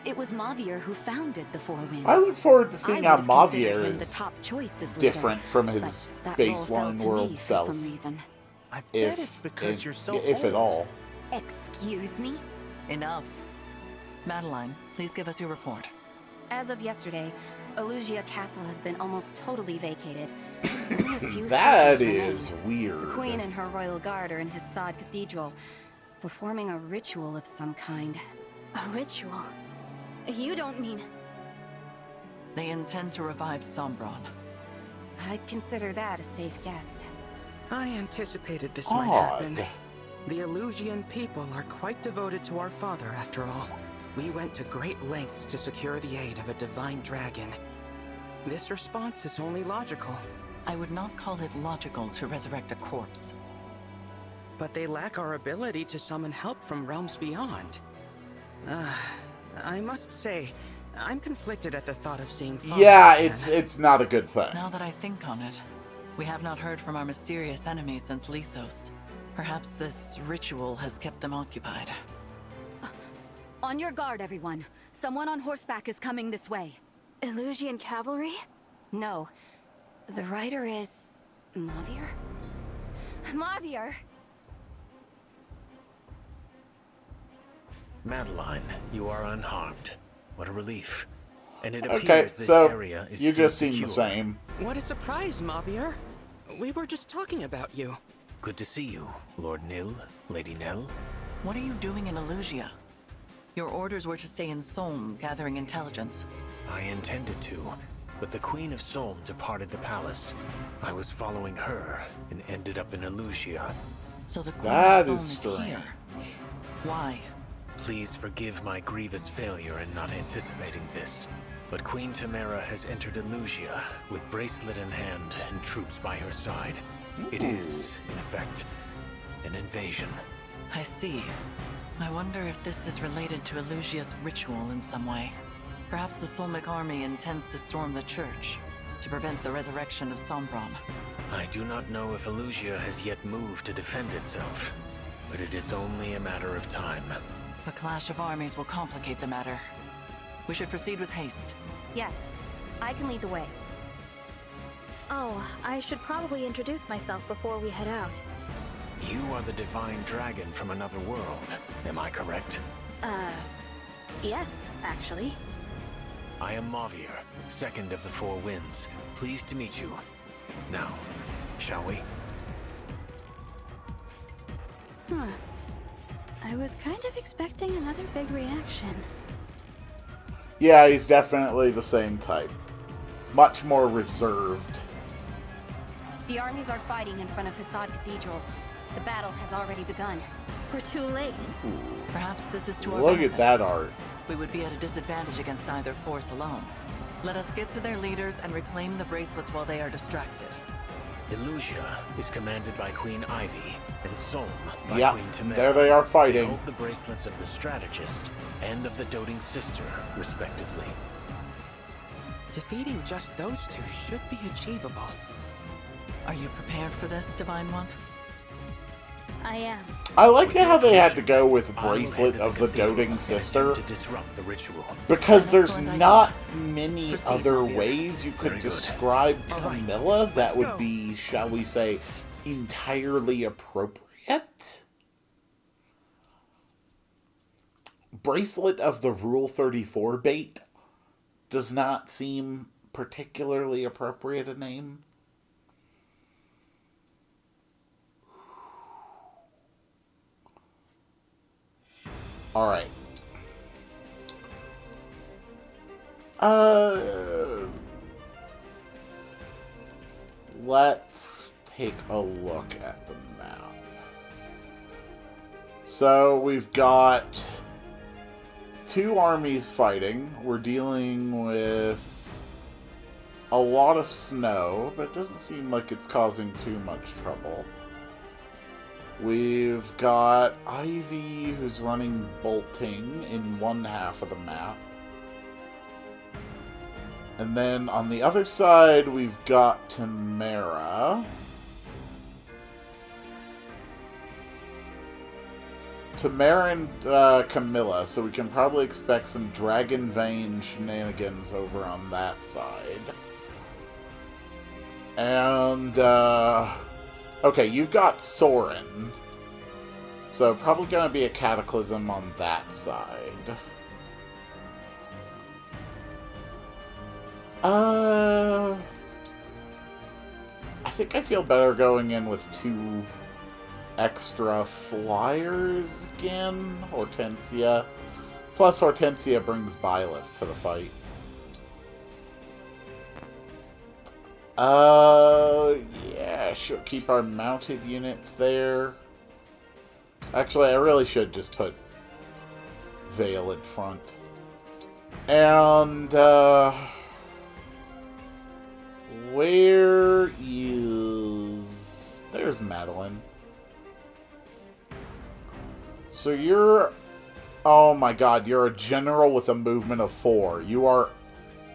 It was Mavier who founded the Four Winds. I look forward to seeing how I would have considered Mavier him the is top choice as leader, different from his but that role fell baseline to me world for self. some reason. I bet If, it's because you're so if at old. all. Excuse me? Enough. Madeline, please give us your report. As of yesterday, Elusia Castle has been almost totally vacated. Only a few That soldiers remain. is weird. The Queen and her royal guard are in Hassad Cathedral, performing a ritual of some kind. A ritual? You don't mean... They intend to revive Sombron. I'd consider that a safe guess. I anticipated this Odd. might happen. The Elusian people are quite devoted to our father, after all. We went to great lengths to secure the aid of a divine dragon. This response is only logical. I would not call it logical to resurrect a corpse. But they lack our ability to summon help from realms beyond. I must say, I'm conflicted at the thought of seeing Father Yeah, again. it's not a good thing. Now that I think on it, we have not heard from our mysterious enemies since Lethos. Perhaps this ritual has kept them occupied. On your guard, everyone. Someone on horseback is coming this way. Elusian cavalry? No. The rider is... Mavier? Mavier! Madeline, you are unharmed. What a relief. And it Okay, appears this so area is you still just seem secure. the same. What a surprise, Mavier. We were just talking about you. Good to see you, Lord Nil, Lady Nell. What are you doing in Elusia? Your orders were to stay in Solm, gathering intelligence. I intended to, but the Queen of Solm departed the palace. I was following her and ended up in Elusia. So the Queen That of is Solm is strange. here. Why? Please forgive my grievous failure in not anticipating this. But Queen Tamara has entered Illusia with bracelet in hand and troops by her side. It is, in effect, an invasion. I see. I wonder if this is related to Illusia's ritual in some way. Perhaps the Solmic army intends to storm the church to prevent the resurrection of Sombron. I do not know if Illusia has yet moved to defend itself, but it is only a matter of time. The clash of armies will complicate the matter. We should proceed with haste. Yes, I can lead the way. Oh, I should probably introduce myself before we head out. You are the divine dragon from another world, am I correct? Yes, actually. I am Mavier, second of the Four Winds. Pleased to meet you. Now, shall we? Huh. I was kind of expecting another big reaction. Yeah, he's definitely the same type. Much more reserved. The armies are fighting in front of Facade Cathedral. The battle has already begun. We're too late. Perhaps this is to our Look benefit. at that art. We would be at a disadvantage against either force alone. Let us get to their leaders and reclaim the bracelets while they are distracted. Illusia is commanded by Queen Ivy, and Solm by Yep, Queen Tamara. there they are They fighting. hold the bracelets of the Strategist and of the Doting Sister, respectively. Defeating just those two should be achievable. Are you prepared for this, Divine One? I am. I like With your how they had to permission, go with I will Bracelet head to of the cathedral Doting and Sister, attempt to disrupt the ritual. because An there's excellent idea. not many Proceed, other Mavier. ways you could Very good. describe All right, Camilla that let's would go. be, shall we say, entirely appropriate. Bracelet of the Rule 34 bait does not seem particularly appropriate a name. Alright. Let's take a look at the map. So we've got two armies fighting. We're dealing with a lot of snow, but it doesn't seem like it's causing too much trouble. We've got Ivy, who's running bolting in one half of the map. And then on the other side, we've got Tamara. Tamara and Camilla, so we can probably expect some Dragon Vein shenanigans over on that side. And, okay, you've got Soren. So probably going to be a Cataclysm on that side. I think I feel better going in with two extra flyers again. Hortensia. Plus Hortensia brings Byleth to the fight. Yeah, should keep our mounted units there. Actually, I really should just put Vale in front. And, where is... There's Madeline. So you're... Oh my god, you're a general with a movement of 4. You are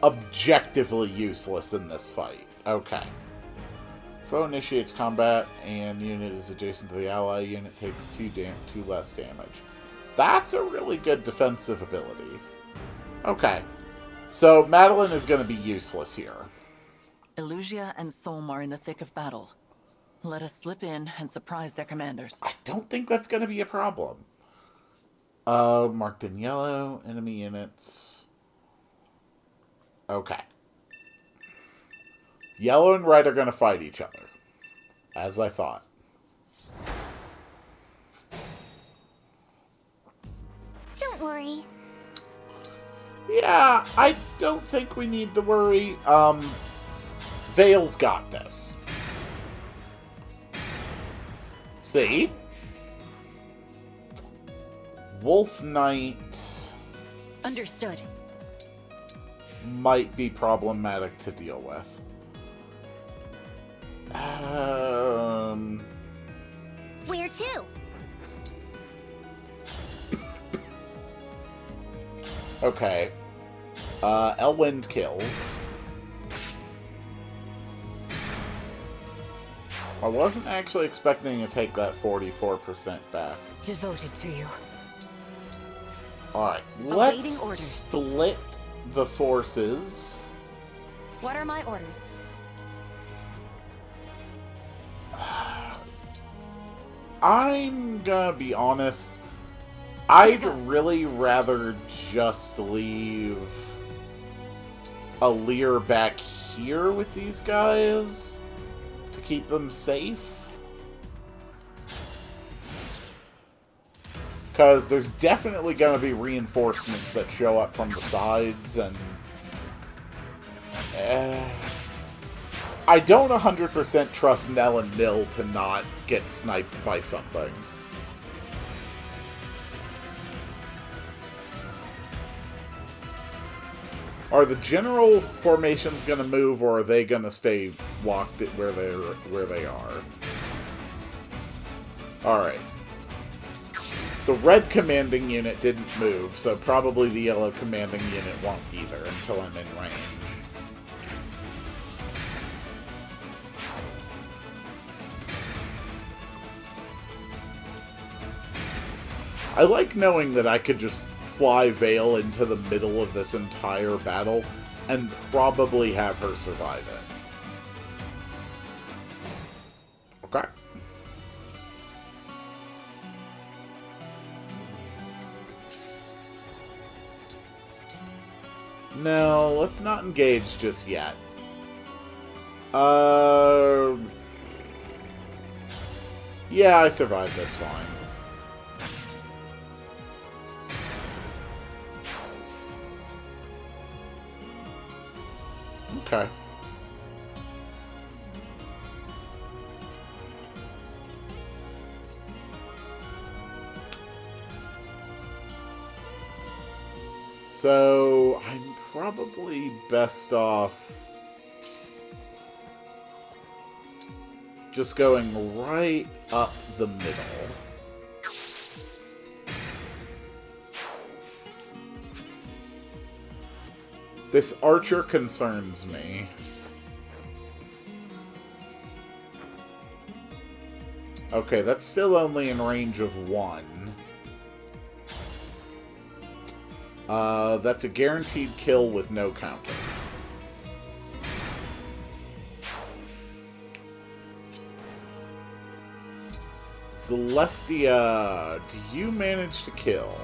objectively useless in this fight. Okay. Foe initiates combat and unit is adjacent to the ally. Unit takes 2 less damage. That's a really good defensive ability. Okay. So Madeline is going to be useless here. Illusia and Solm are in the thick of battle. Let us slip in and surprise their commanders. I don't think that's going to be a problem. Marked in yellow, enemy units. Okay. Yellow and red are going to fight each other. As I thought. Don't worry. Yeah, I don't think we need to worry. Vale's got this. See? Wolf Knight. Understood. might be problematic to deal with. Where to? Okay. Elwind kills. I wasn't actually expecting to take that 44% back. Devoted to you. Alright, Awaiting let's orders. split the forces. What are my orders? I'm gonna be honest. I'd really rather just leave Alir back here with these guys to keep them safe. Because there's definitely going to be reinforcements that show up from the sides, and I don't 100% trust Nell and Nil to not get sniped by something. Are the general formations going to move, or are they going to stay locked at where they are? Alright. The red commanding unit didn't move, so probably the yellow commanding unit won't either until I'm in range. I like knowing that I could just fly Vale into the middle of this entire battle and probably have her survive it. Okay. No, let's not engage just yet. Yeah, I survived this fine. Okay. So, I'm probably best off just going right up the middle. This archer concerns me. Okay, that's still only in range of 1. That's a guaranteed kill with no counter. Celestia, do you manage to kill?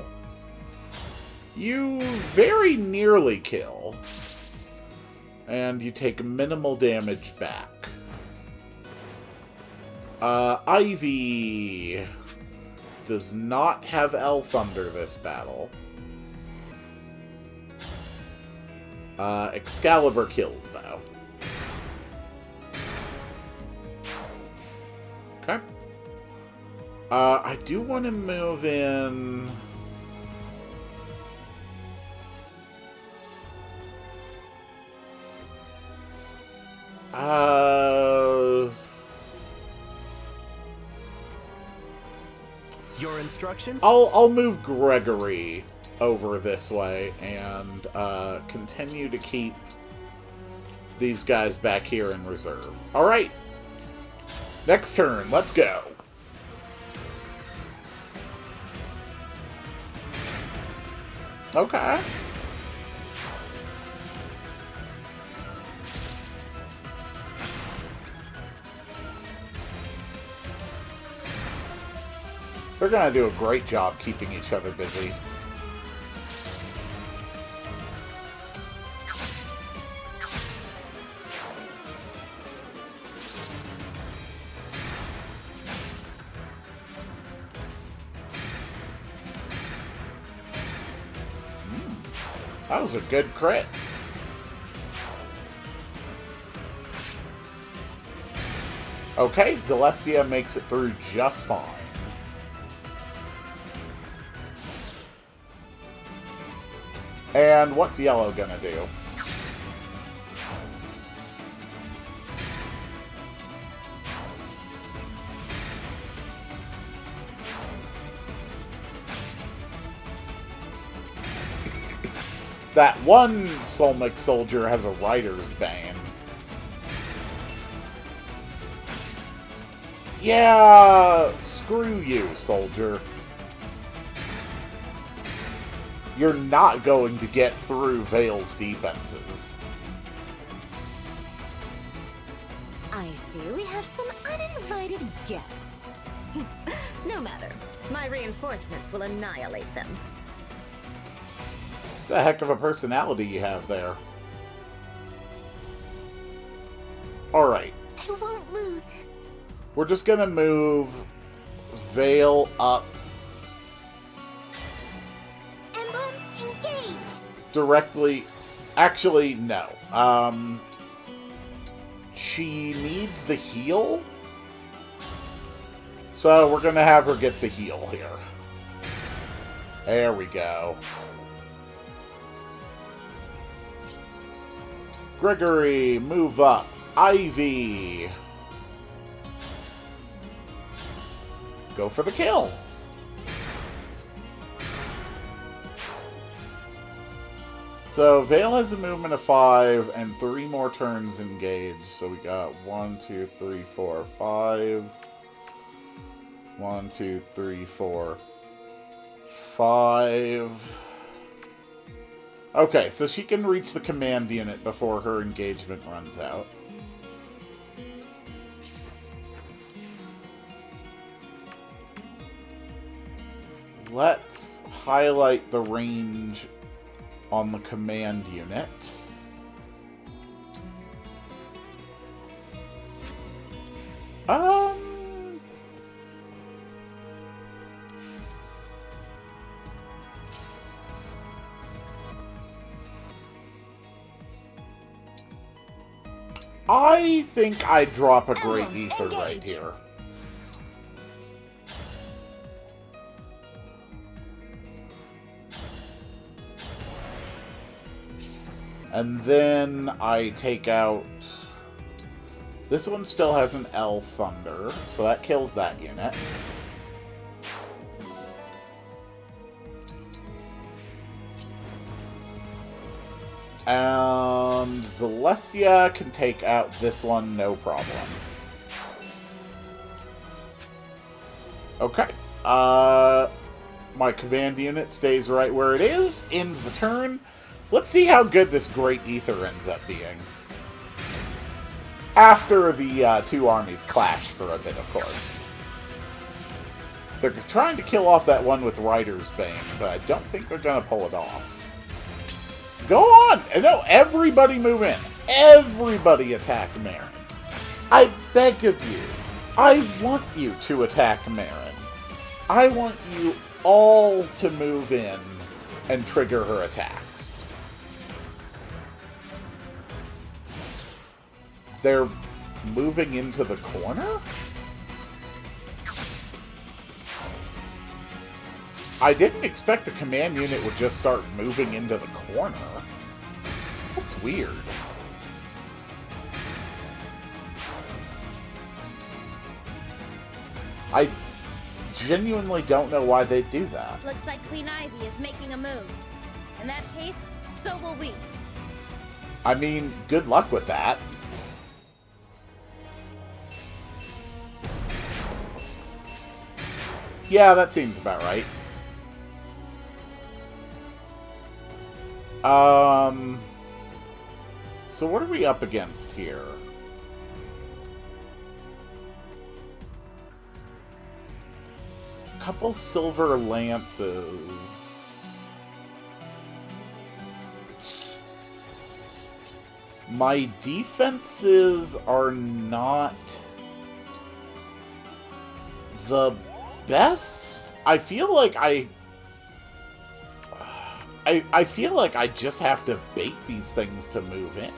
You very nearly kill. And you take minimal damage back. Ivy does not have Thunder this battle. Excalibur kills, though. Okay. I do want to move in... Your instructions? I'll move Gregory over this way and continue to keep these guys back here in reserve. Alright. Next turn, let's go. Okay. They're gonna do a great job keeping each other busy. That was a good crit. Okay, Celestia makes it through just fine. And what's yellow gonna do? that one Solmik soldier has a Rider's Bane. Yeah, screw you, soldier. You're not going to get through Vale's defenses. I see we have some uninvited guests. No matter. My reinforcements will annihilate them. It's a heck of a personality you have there. Alright. I won't lose. We're just gonna move Vale up Emblem Engage. directly. Actually, no. She needs the heal. So we're gonna have her get the heal here. There we go. Gregory, move up. Ivy. Go for the kill. So Vale has a movement of 5 and 3 more turns engaged. So we got 1, 2, 3, 4, 5. 1, 2, 3, 4, 5. Okay, so she can reach the command unit before her engagement runs out. Let's highlight the range on the command unit. I think I'd drop a Great Ether right here. And then I take out... This one still has an L Thunder, so that kills that unit. And Celestia can take out this one, no problem. Okay. My command unit stays right where it is in the turn. Let's see how good this Great Ether ends up being. After the two armies clash for a bit, of course. They're trying to kill off that one with Rider's Bane, but I don't think they're going to pull it off. Go on! No, everybody move in. Everybody attack Marin. I beg of you. I want you to attack Marin. I want you all to move in and trigger her attacks. They're moving into the corner? I didn't expect the command unit would just start moving into the corner. That's weird. I genuinely don't know why they'd do that. Looks like Queen Ivy is making a move. In that case, so will we. I mean, good luck with that. Yeah, that seems about right. So what are we up against here? Couple silver lances. My defenses are not the best. I feel like I feel like I just have to bait these things to move in.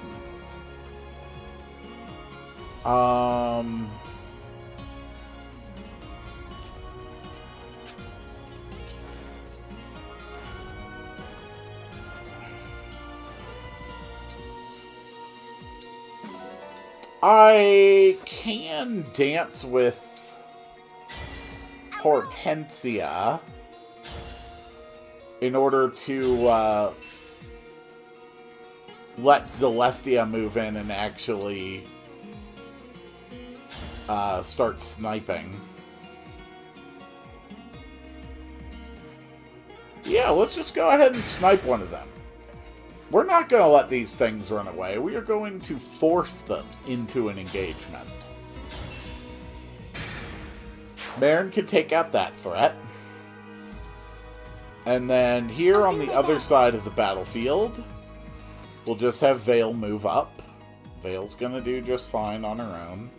I can dance with Hortensia in order to let Celestia move in and actually start sniping. Yeah, let's just go ahead and snipe one of them. We're not going to let these things run away. We are going to force them into an engagement. Marin can take out that threat. And then here on the other side of the battlefield, we'll just have Vale move up. Vale's going to do just fine on her own.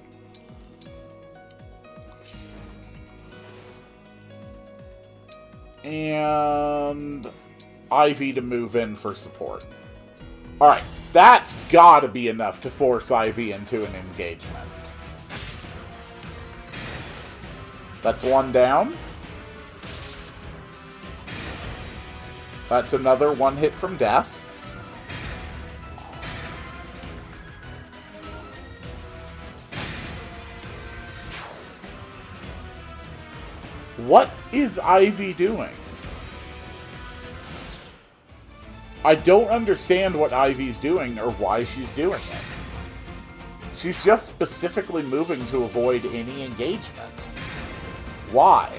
And Ivy to move in for support. Alright, that's gotta be enough to force Ivy into an engagement. That's one down. That's another one hit from death. What is Ivy doing? I don't understand what Ivy's doing or why she's doing it. She's just specifically moving to avoid any engagement. Why?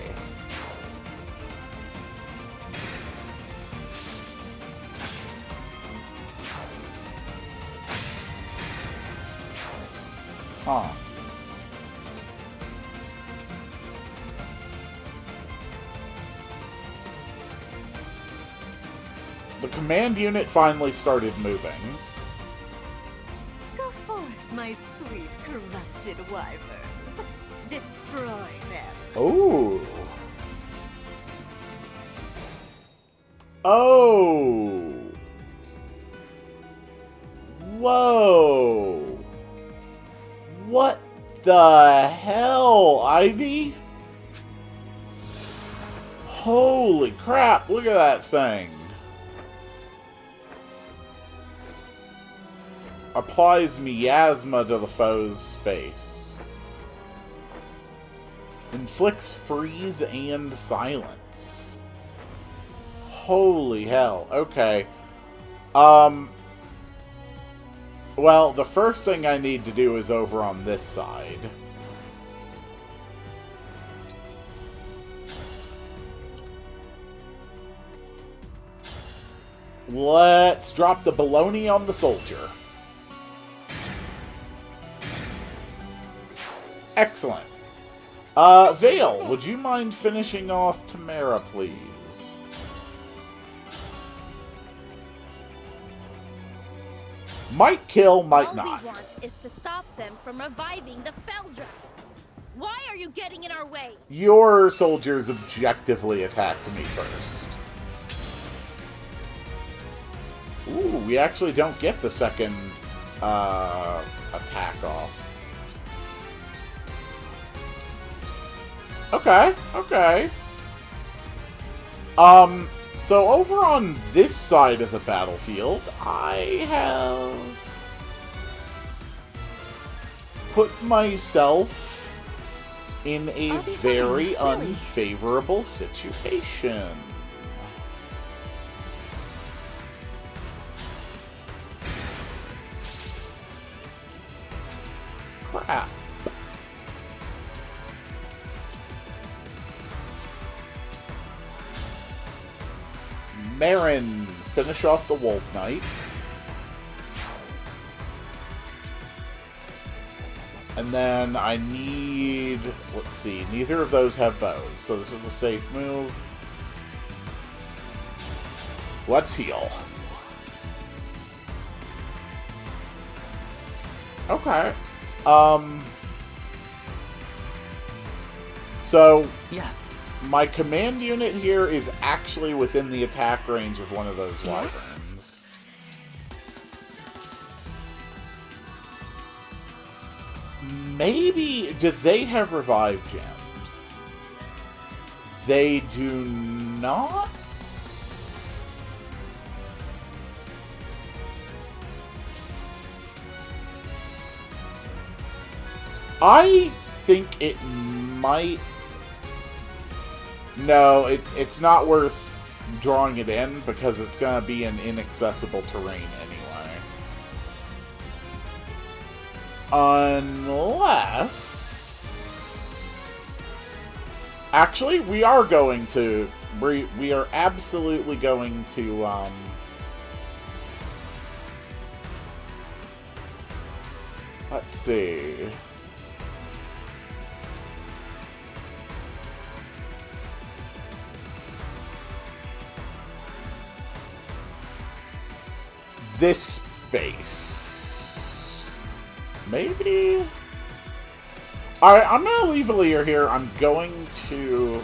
Huh. The command unit finally started moving. Go forth, my sweet corrupted wyverns. Destroy them. Ooh. Oh. Whoa. What the hell, Ivy? Holy crap, look at that thing. Applies miasma to the foe's space. Inflicts freeze and silence. Holy hell. Okay. Well, the first thing I need to do is over on this side. Let's drop the baloney on the soldier. Excellent. Vale, would you mind finishing off Tamara, please? Might kill, might not. All we want is to stop them from reviving the Fell Dragon. Why are you getting in our way? Your soldiers objectively attacked me first. Ooh, we actually don't get the second attack off. Okay, okay. So over on this side of the battlefield, I have put myself in a very unfavorable situation. Crap. Marin, finish off the Wolf Knight. And then I need... Let's see. Neither of those have bows, so this is a safe move. Let's heal. Okay. So... Yes. My command unit here is actually within the attack range of one of those wyverns. Maybe... Do they have revive gems? They do not? I think it might... No, it's not worth drawing it in because it's going to be an inaccessible terrain anyway. Unless... Actually, we are going to... We are absolutely going to, let's see... This space. Maybe? Alright, I'm gonna leave Alear here. I'm going to...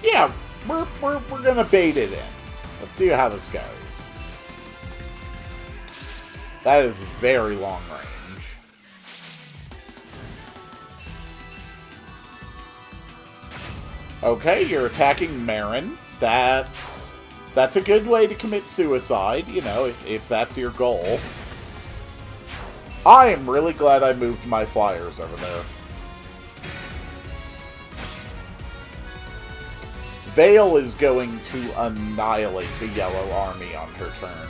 Yeah, we're gonna bait it in. Let's see how this goes. That is very long range. Okay, you're attacking Marin. That's a good way to commit suicide, you know, if that's your goal. I am really glad I moved my flyers over there. Vale is going to annihilate the yellow army on her turn.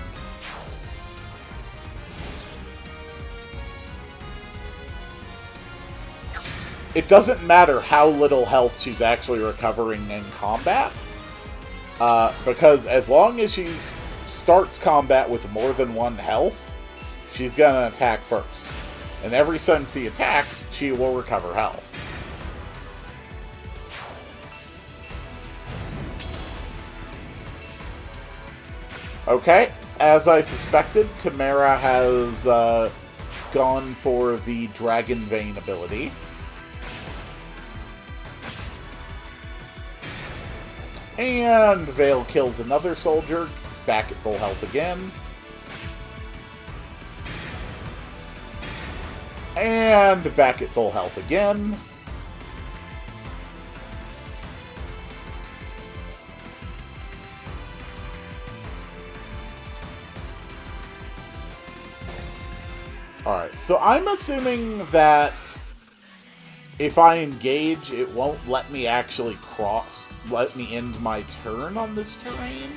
It doesn't matter how little health she's actually recovering in combat, because as long as she starts combat with more than 1 health, she's gonna attack first. And every time she attacks, she will recover health. Okay, as I suspected, Tamara has gone for the Dragon Vein ability. And Vale kills another soldier, back at full health again. And back at full health again. Alright, so I'm assuming that if I engage, it won't let me actually let me end my turn on this terrain.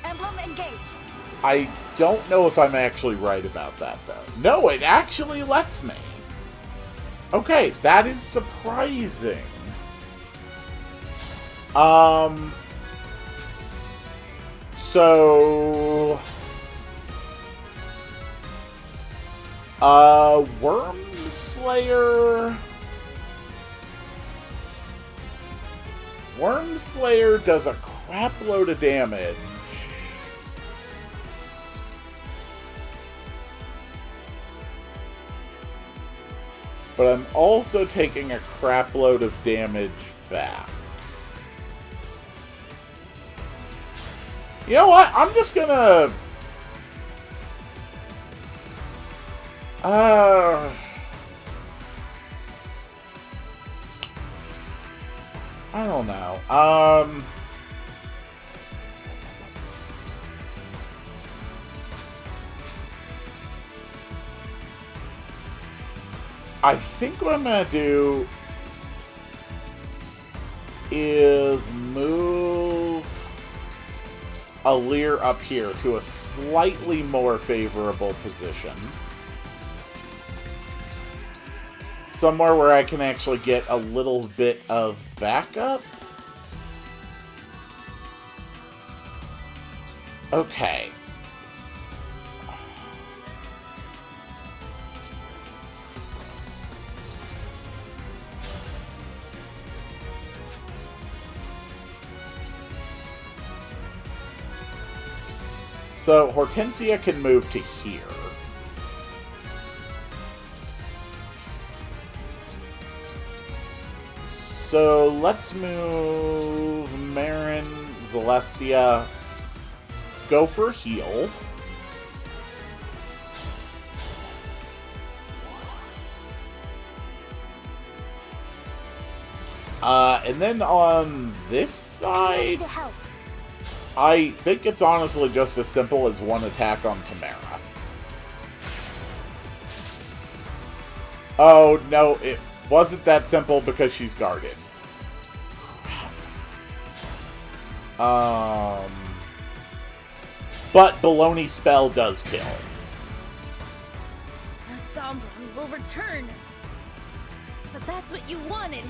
Emblem Engage. I don't know if I'm actually right about that, though. No, it actually lets me. Okay, that is surprising. So... Wormslayer does a crap load of damage. But I'm also taking a crap load of damage back. You know what? I'm just gonna... I don't know. I think what I'm gonna do is move Alear up here to a slightly more favorable position. Somewhere where I can actually get a little bit of backup. Okay. So Hortensia can move to here. So let's move Marin, Celestia, go for a heal. And then on this side, I think it's honestly just as simple as one attack on Tamara. Oh, no, Wasn't that simple because she's guarded. But Baloney Spell does kill. Now Sombron will return. But that's what you wanted,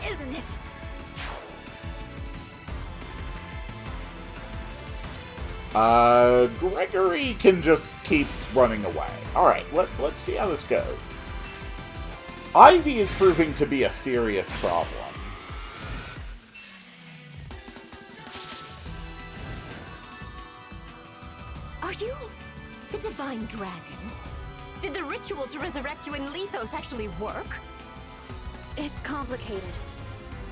isn't it? Gregory can just keep running away. Alright, let's see how this goes. Ivy is proving to be a serious problem. Are you the Divine Dragon? Did the ritual to resurrect you in Lethos actually work? It's complicated.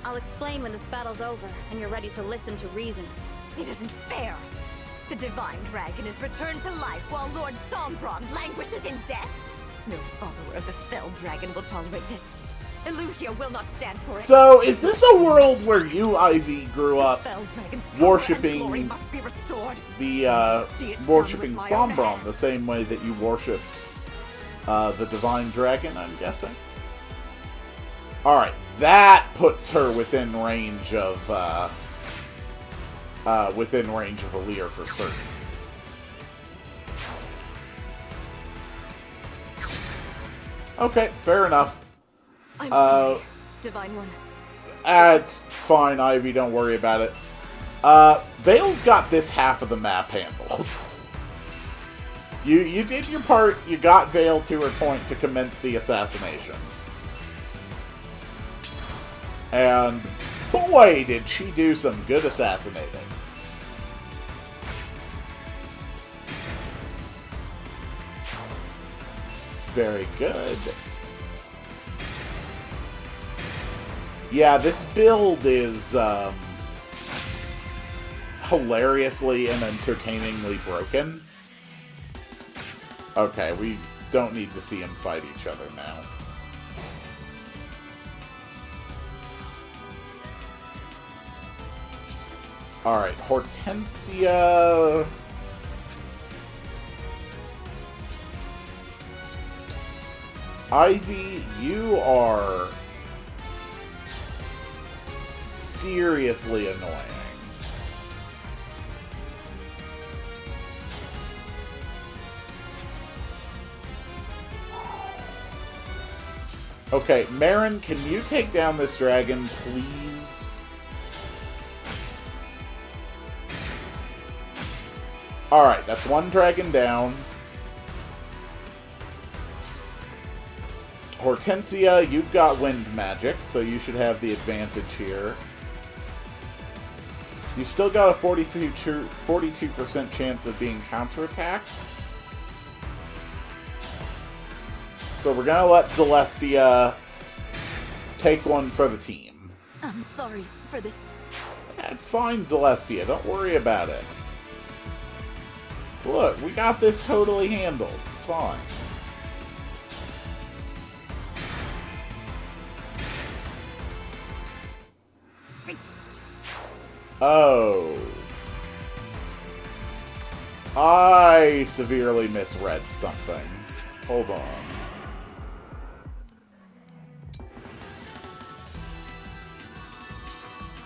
I'll explain when this battle's over and you're ready to listen to reason. It isn't fair. The Divine Dragon is returned to life while Lord Sombron languishes in death. No follower of the Fell Dragon will tolerate this. Elusia will not stand for it. So, is this a world where you, Ivy, grew up worshipping worshipping Sombron the same way that you worshipped the Divine Dragon, I'm guessing? Alright, that puts her within range of Alear for certain. Okay, fair enough. I'm sorry, Divine One. It's fine, Ivy, don't worry about it. Vale's got this half of the map handled. You did your part, you got Vale to her point to commence the assassination. And boy, did she do some good assassinating. Very good. Yeah, this build is hilariously and entertainingly broken. Okay, we don't need to see them fight each other now. Alright, Hortensia... Ivy, you are seriously annoying. Okay, Marin, can you take down this dragon, please? Alright, that's one dragon down. Hortensia, you've got wind magic, so you should have the advantage here. You still got a 42% chance of being counterattacked. So we're gonna let Celestia take one for the team. I'm sorry for this. That's fine, Celestia. Don't worry about it. Look, we got this totally handled. It's fine. Oh. I severely misread something. Hold on.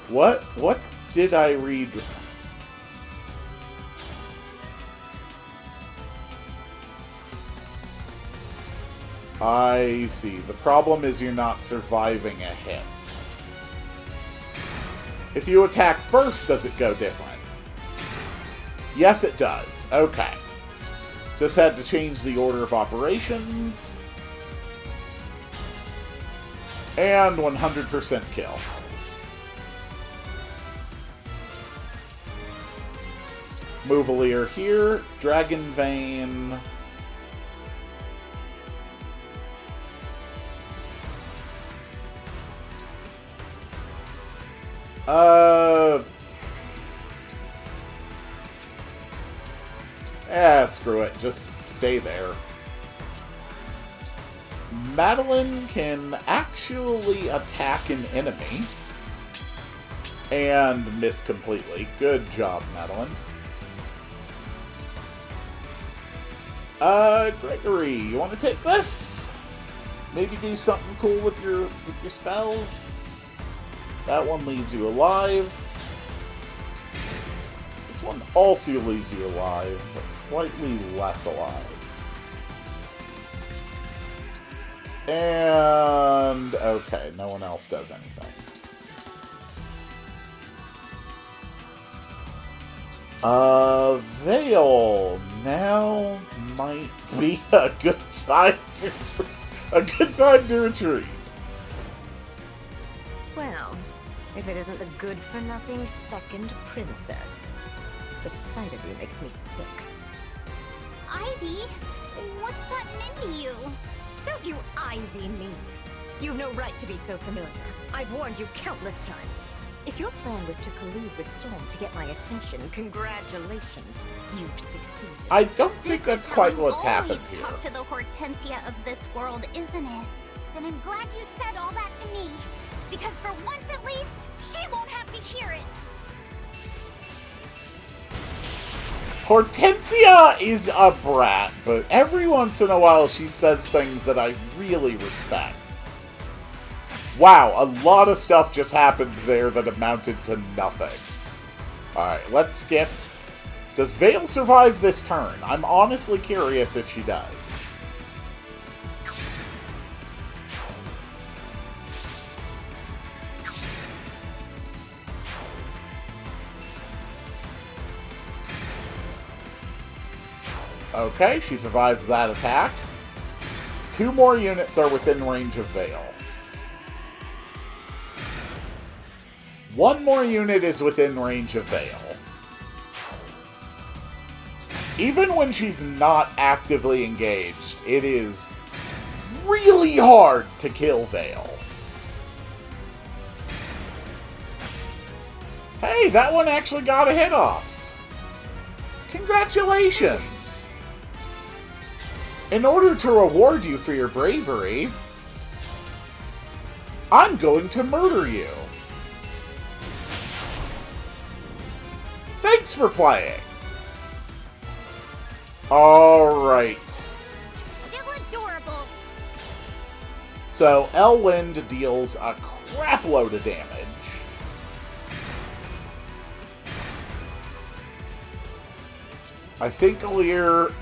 What did I read? I see. The problem is you're not surviving a hit. If you attack first, does it go different? Yes, it does. Okay. Just had to change the order of operations. And 100% kill. Move Alear here. Dragon Vein. Screw it. Just stay there. Madeline can actually attack an enemy. And miss completely. Good job, Madeline. Gregory, you want to take this? maybe do something cool with your spells. That one leaves you alive. This one also leaves you alive, but slightly less alive. And okay, no one else does anything. Veil, now might be a good time to retreat. Well, if it isn't the good-for-nothing second princess. The sight of you makes me sick. Ivy, what's gotten into you? Don't you Ivy me. You've no right to be so familiar. I've warned you countless times. If your plan was to collude with Storm to get my attention, congratulations. You've succeeded. I don't think that's quite what's happened here. Talk to the Hortensia of this world, isn't it? Then I'm glad you said all that to me. Because for once at least, she won't have to hear it. Hortensia is a brat, but every once in a while she says things that I really respect. Wow, a lot of stuff just happened there that amounted to nothing. Alright, let's skip. Does Veil survive this turn? I'm honestly curious if she does. Okay, she survives that attack. 2 more units are within range of Veil. 1 more unit is within range of Veil. Even when she's not actively engaged, it is really hard to kill Veil. Hey, that one actually got a hit off. Congratulations! In order to reward you for your bravery, I'm going to murder you. Thanks for playing. Alright. Still adorable. So, Elwind deals a crap load of damage. I think Alir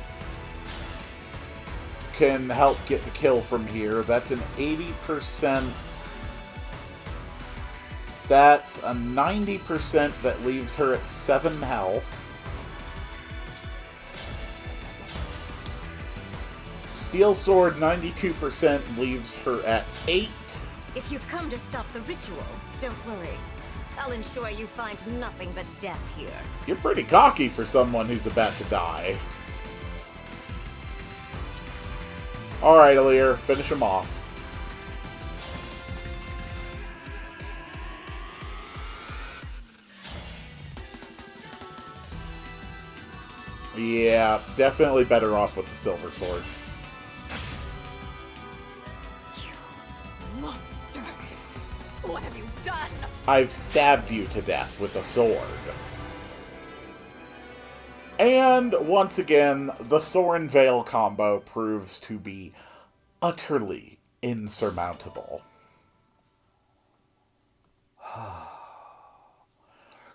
can help get the kill from here. That's an 80%. That's a 90% that leaves her at 7 health. Steel Sword, 92% leaves her at 8. If you've come to stop the ritual, don't worry. I'll ensure you find nothing but death here. You're pretty cocky for someone who's about to die. Alright, Alir, finish him off. Yeah, definitely better off with the Silver Sword. You monster! What have you done? I've stabbed you to death with a sword. And, once again, the Sorin Veil combo proves to be utterly insurmountable.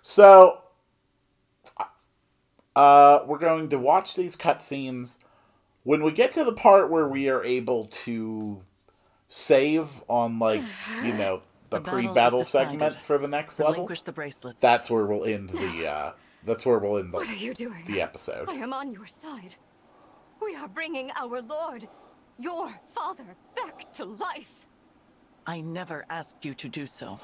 So, we're going to watch these cutscenes. When we get to the part where we are able to save on, like, you know, the pre-battle segment for the next level, the bracelets. That's where we'll end the, What are you doing? the episode. I am on your side. We are bringing our lord, your father, back to life. I never asked you to do so.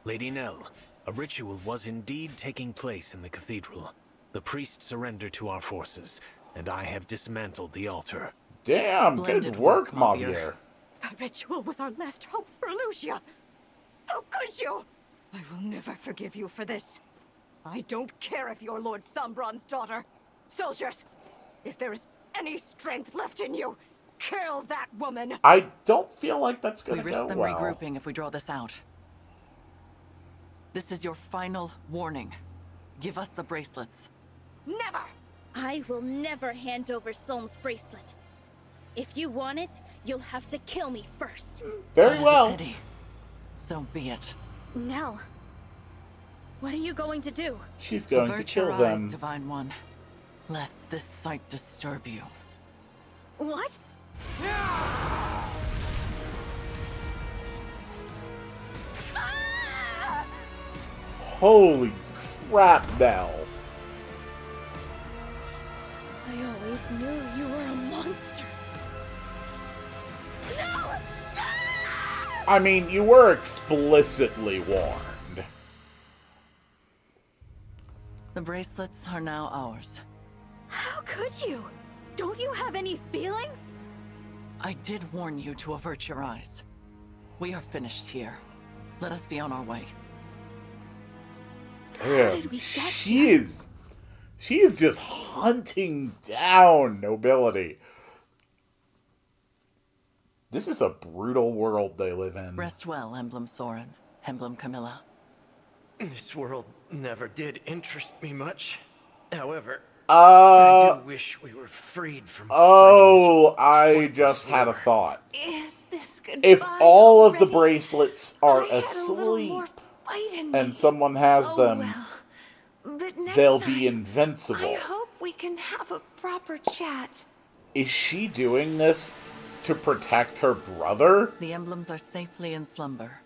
Lady Nell, a ritual was indeed taking place in the cathedral. The priest surrendered to our forces, and I have dismantled the altar. Damn, good work, Mavier. That ritual was our last hope for Lucia. How could you? I will never forgive you for this. I don't care if you're Lord Sombron's daughter. Soldiers, if there is any strength left in you, kill that woman. I don't feel like that's going to We go risk them well. regrouping if we draw this out. This is your final warning. Give us the bracelets. Never! I will never hand over Solm's bracelet. If you want it, you'll have to kill me first. Very That is well. a pity. So be it. Nell, what are you going to do? She's going to Avert kill your eyes, them. Divine One, lest this sight disturb you. What? Holy crap, Nell. I always knew you were a monster. No! I mean, you were explicitly warned. The bracelets are now ours. How could you? Don't you have any feelings? I did warn you to avert your eyes. We are finished here. Let us be on our way. Damn, she is just hunting down nobility. This is a brutal world they live in. Rest well, Emblem Soren, Emblem Camilla. This world never did interest me much. However, I do wish we were freed from. I just had a thought. Is this good? If all of the bracelets are asleep and someone has them, But next they'll time, be invincible. I hope we can have a proper chat. Is she doing this to protect her brother? The emblems are safely in slumber.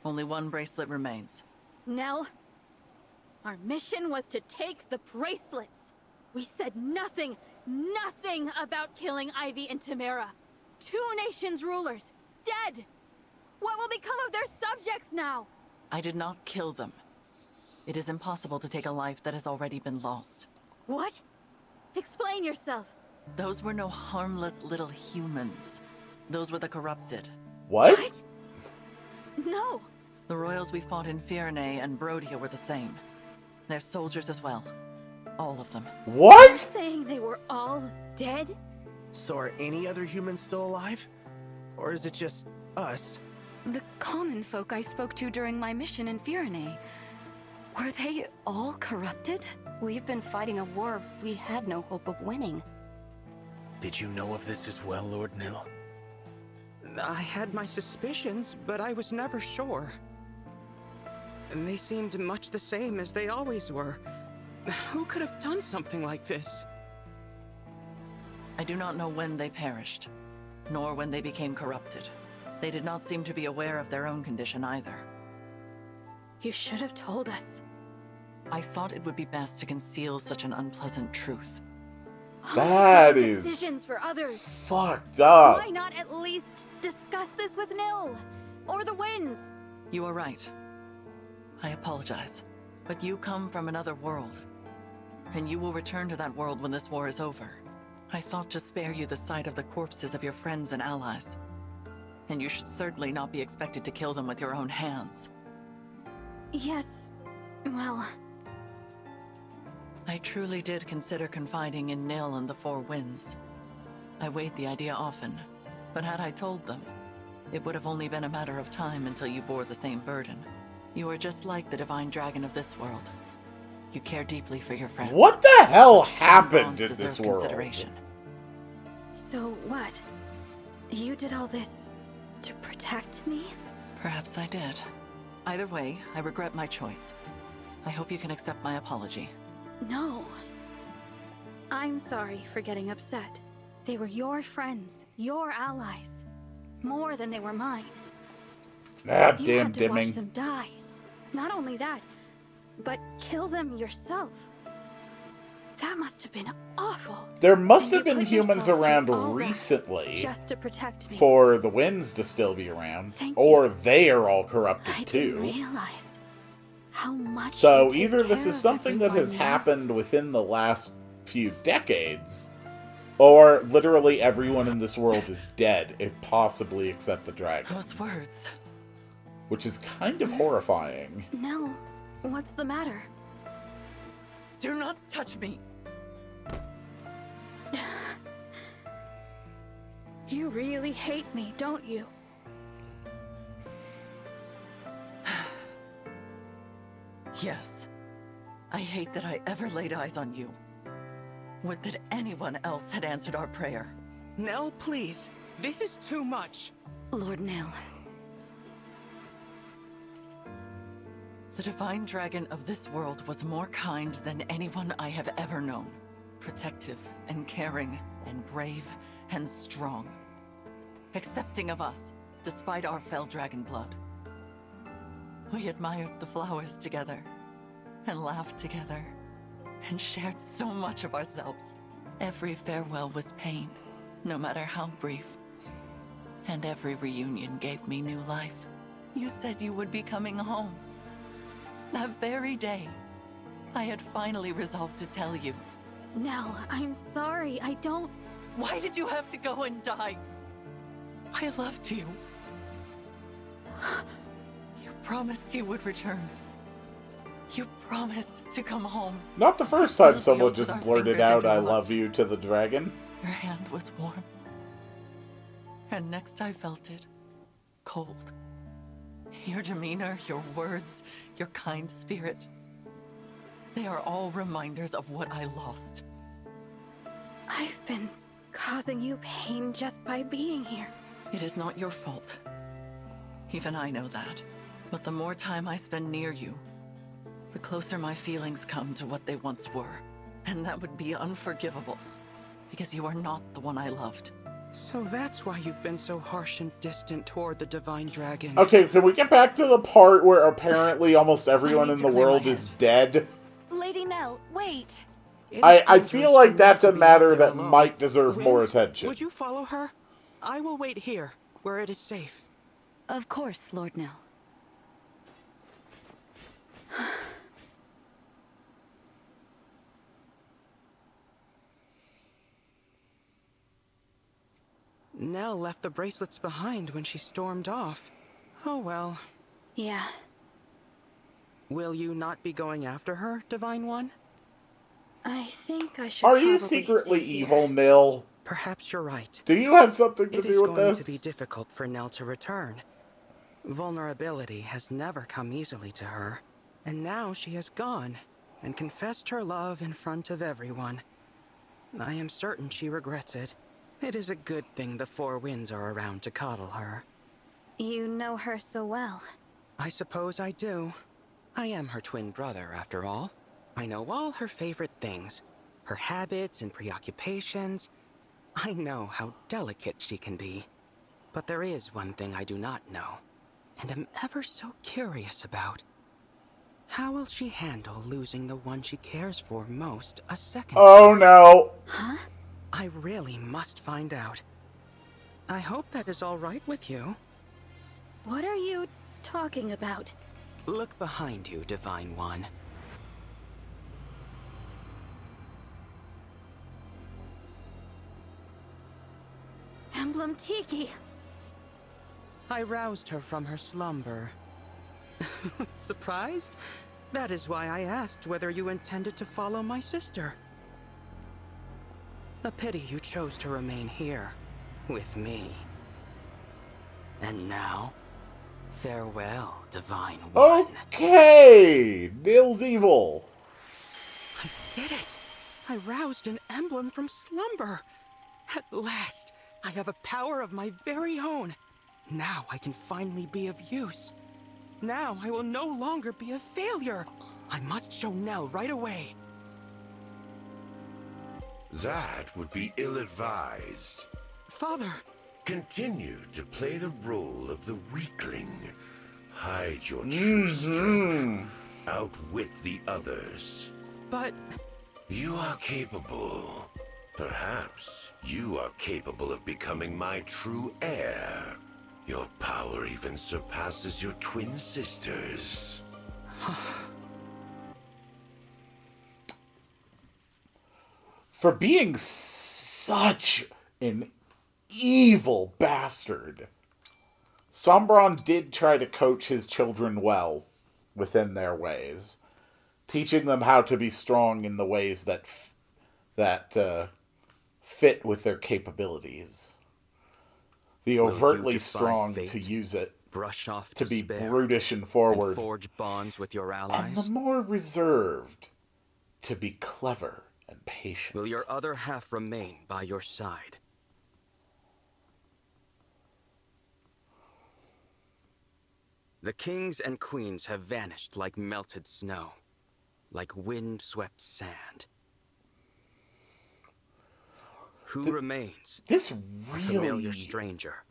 Only one bracelet remains. Nell, our mission was to take the bracelets. We said nothing about killing Ivy and Tamara. 2 nations' rulers, dead. What will become of their subjects now? I did not kill them. It is impossible to take a life that has already been lost. What? Explain yourself. Those were no harmless little humans. Those were the corrupted. What? No. The royals we fought in Firenze and Brodia were the same. They're soldiers as well. All of them. What? You're saying they were all dead? So are any other humans still alive? Or is it just us? The common folk I spoke to during my mission in Firenze. Were they all corrupted? We've been fighting a war we had no hope of winning. Did you know of this as well, Lord Nil? I had my suspicions, but I was never sure. And they seemed much the same as they always were. Who could have done something like this? I do not know when they perished, nor when they became corrupted. They did not seem to be aware of their own condition either. You should have told us. I thought it would be best to conceal such an unpleasant truth. That Make is decisions for others. fucked up. Why not at least discuss this with Nil? Or the Winds? You are right. I apologize. But you come from another world. And you will return to that world when this war is over. I thought to spare you the sight of the corpses of your friends and allies. And you should certainly not be expected to kill them with your own hands. Yes. Well... I truly did consider confiding in Nil and the Four Winds. I weighed the idea often, but had I told them, it would have only been a matter of time until you bore the same burden. You are just like the Divine Dragon of this world. You care deeply for your friends. What the hell Such happened bonds in deserve this world? consideration. So what? You did all this to protect me? Perhaps I did. Either way, I regret my choice. I hope you can accept my apology. No. I'm sorry for getting upset. They were your friends, your allies. More than they were mine. Ah, You damn had to watch dimming. them die. Not only that, but kill them yourself. That must have been awful. There must And have you been put humans yourself through around all that recently just to protect me. for the Winds to still be around. Thank Or they are all corrupted I too. didn't realize how much So you take either this care is of something that has everyone now. happened within the last few decades, or literally everyone in this world is dead, if possibly except the dragons. Those words. Which is kind of horrifying. Nell, what's the matter? Do not touch me! You really hate me, don't you? Yes. I hate that I ever laid eyes on you. Would that anyone else had answered our prayer. Nell, please. This is too much. Lord Nil. The divine dragon of this world was more kind than anyone I have ever known. Protective and caring and brave and strong. Accepting of us, despite our fell dragon blood. We admired the flowers together, and laughed together, and shared so much of ourselves. Every farewell was pain, no matter how brief. And every reunion gave me new life. You said you would be coming home. That very day, I had finally resolved to tell you. Nell, I'm sorry, I don't... Why did you have to go and die? I loved you. You promised you would return. You promised to come home. Not the first time someone just blurted out, "I love you" to the dragon. Your hand was warm. And next I felt it. Cold. Your demeanor, your words, your kind spirit. They are all reminders of what I lost. I've been causing you pain just by being here. It is not your fault. Even I know that. But the more time I spend near you, the closer my feelings come to what they once were. And that would be unforgivable. Because you are not the one I loved. So that's why you've been so harsh and distant toward the divine dragon. Okay, can we get back to the part where apparently almost everyone in the world is dead? Lady Nell, wait. I feel like that's a matter that might deserve more attention. Would you follow her? I will wait here, where it is safe. Of course, Lord Nil. Nell left the bracelets behind when she stormed off. Oh well. Yeah. Will you not be going after her, Divine One? I think I should Are you probably secretly stay here. evil, Nil? Perhaps you're right. Do you have something to do with It is going this? to be difficult for Nell to return. Vulnerability has never come easily to her. And now she has gone and confessed her love in front of everyone. I am certain she regrets it. It is a good thing the Four Winds are around to coddle her. You know her so well. I suppose I do. I am her twin brother, after all. I know all her favorite things, her habits and preoccupations. I know how delicate she can be. But there is one thing I do not know, and am ever so curious about. How will she handle losing the one she cares for most a second? Oh no! Huh? I really must find out. I hope that is all right with you. What are you talking about? Look behind you, Divine One. Emblem Tiki! I roused her from her slumber. Surprised? That is why I asked whether you intended to follow my sister. A pity you chose to remain here, with me. And now, farewell, Divine One. Okay! Nil's evil. I did it! I roused an emblem from slumber! At last, I have a power of my very own. Now I can finally be of use. Now I will no longer be a failure. I must show Nell right away. That would be ill-advised. Father! Continue to play the role of the weakling. Hide your true strength. Outwit the others. But... You are capable. Perhaps you are capable of becoming my true heir. Your power even surpasses your twin sisters. For being such an evil bastard, Sombron did try to coach his children well within their ways, teaching them how to be strong in the ways that fit with their capabilities. The overtly strong to use it, brush off to be despair, brutish and forward, and forge bonds with your and allies. the more reserved to be clever and patient. Will your other half remain by your side? The kings and queens have vanished like melted snow, like wind-swept sand. Who remains? This A familiar stranger.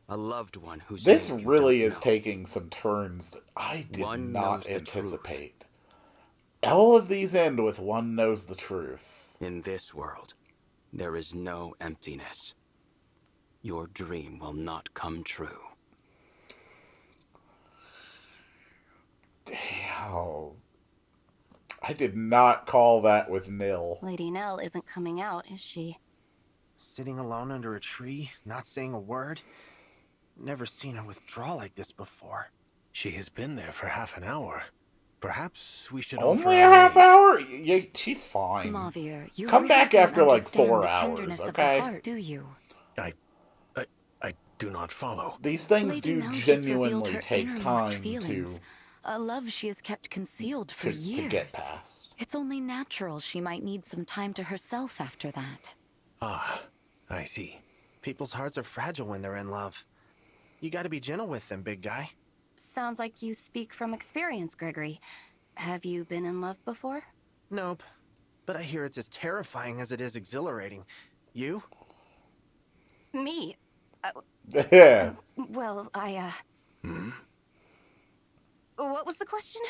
A loved one whose This name you really don't is know. taking some turns that I did One not knows the anticipate. All of these end with one knows the truth. In this world, there is no emptiness. Your dream will not come true. Damn. I did not call that with Nil. Lady Nell isn't coming out, is she? Sitting alone under a tree, not saying a word? Never seen her withdraw like this before. She has been there for half an hour. Perhaps we should Only offer a half hour? Yeah, she's fine. Mavier, you Come really back don't after like understand 4 the hours, tenderness of okay? the heart, do you? I do not follow. These things Lady do Nell just revealed genuinely her take innermost time feelings. A love she has kept concealed for years. to get past. It's only natural she might need some time to herself after that. Ah, I see. People's hearts are fragile when they're in love. You gotta be gentle with them, big guy. Sounds like you speak from experience, Gregory. Have you been in love before? Nope. But I hear it's as terrifying as it is exhilarating. You? Me? Yeah. Well, What was the question?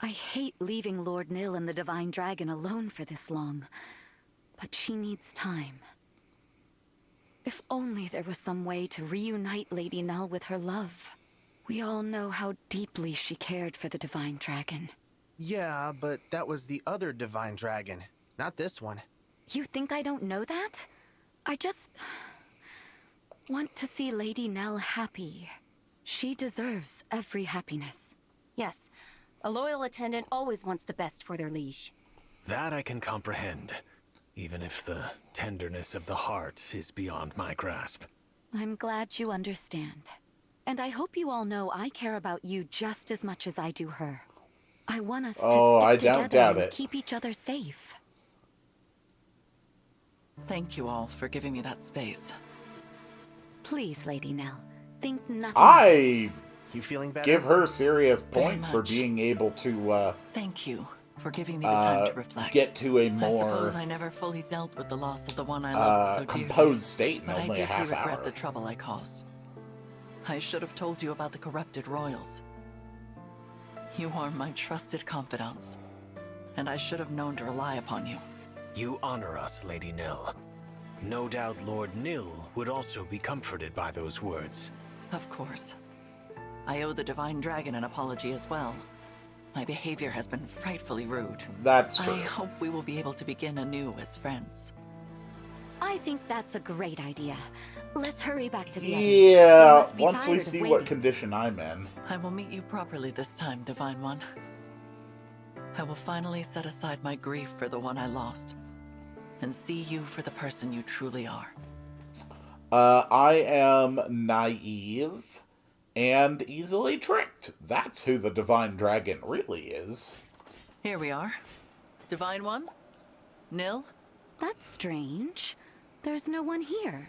I hate leaving Lord Nil and the Divine Dragon alone for this long. But she needs time. If only there was some way to reunite Lady Nell with her love. We all know how deeply she cared for the Divine Dragon. Yeah, but that was the other Divine Dragon, not this one. You think I don't know that? I just want to see Lady Nell happy. She deserves every happiness. Yes, a loyal attendant always wants the best for their liege. That I can comprehend, even if the tenderness of the heart is beyond my grasp. I'm glad you understand. And I hope you all know I care about you just as much as I do her. I want us to stick together and keep each other safe. Thank you all for giving me that space. Please, Lady Nell, think nothing. You feeling better? Give her serious points for being able to Thank you for giving me the time to reflect. get to a more I suppose I never fully dealt with the loss of the one I loved so dearly. composed state in but only I a half deeply regret hour. the trouble I caused. I should have told you about the corrupted royals. You are my trusted confidants, and I should have known to rely upon you. You honor us, Lady Nil. No doubt Lord Nil would also be comforted by those words. Of course. I owe the Divine Dragon an apology as well. My behavior has been frightfully rude. That's true. I hope we will be able to begin anew as friends. I think that's a great idea. Let's hurry back to the Yeah, others. once we see what condition I'm in. I will meet you properly this time, Divine One. I will finally set aside my grief for the one I lost, and see you for the person you truly are. I am naive and easily tricked. That's who the Divine Dragon really is. Here we are. Divine One? Nil? That's strange. There's no one here.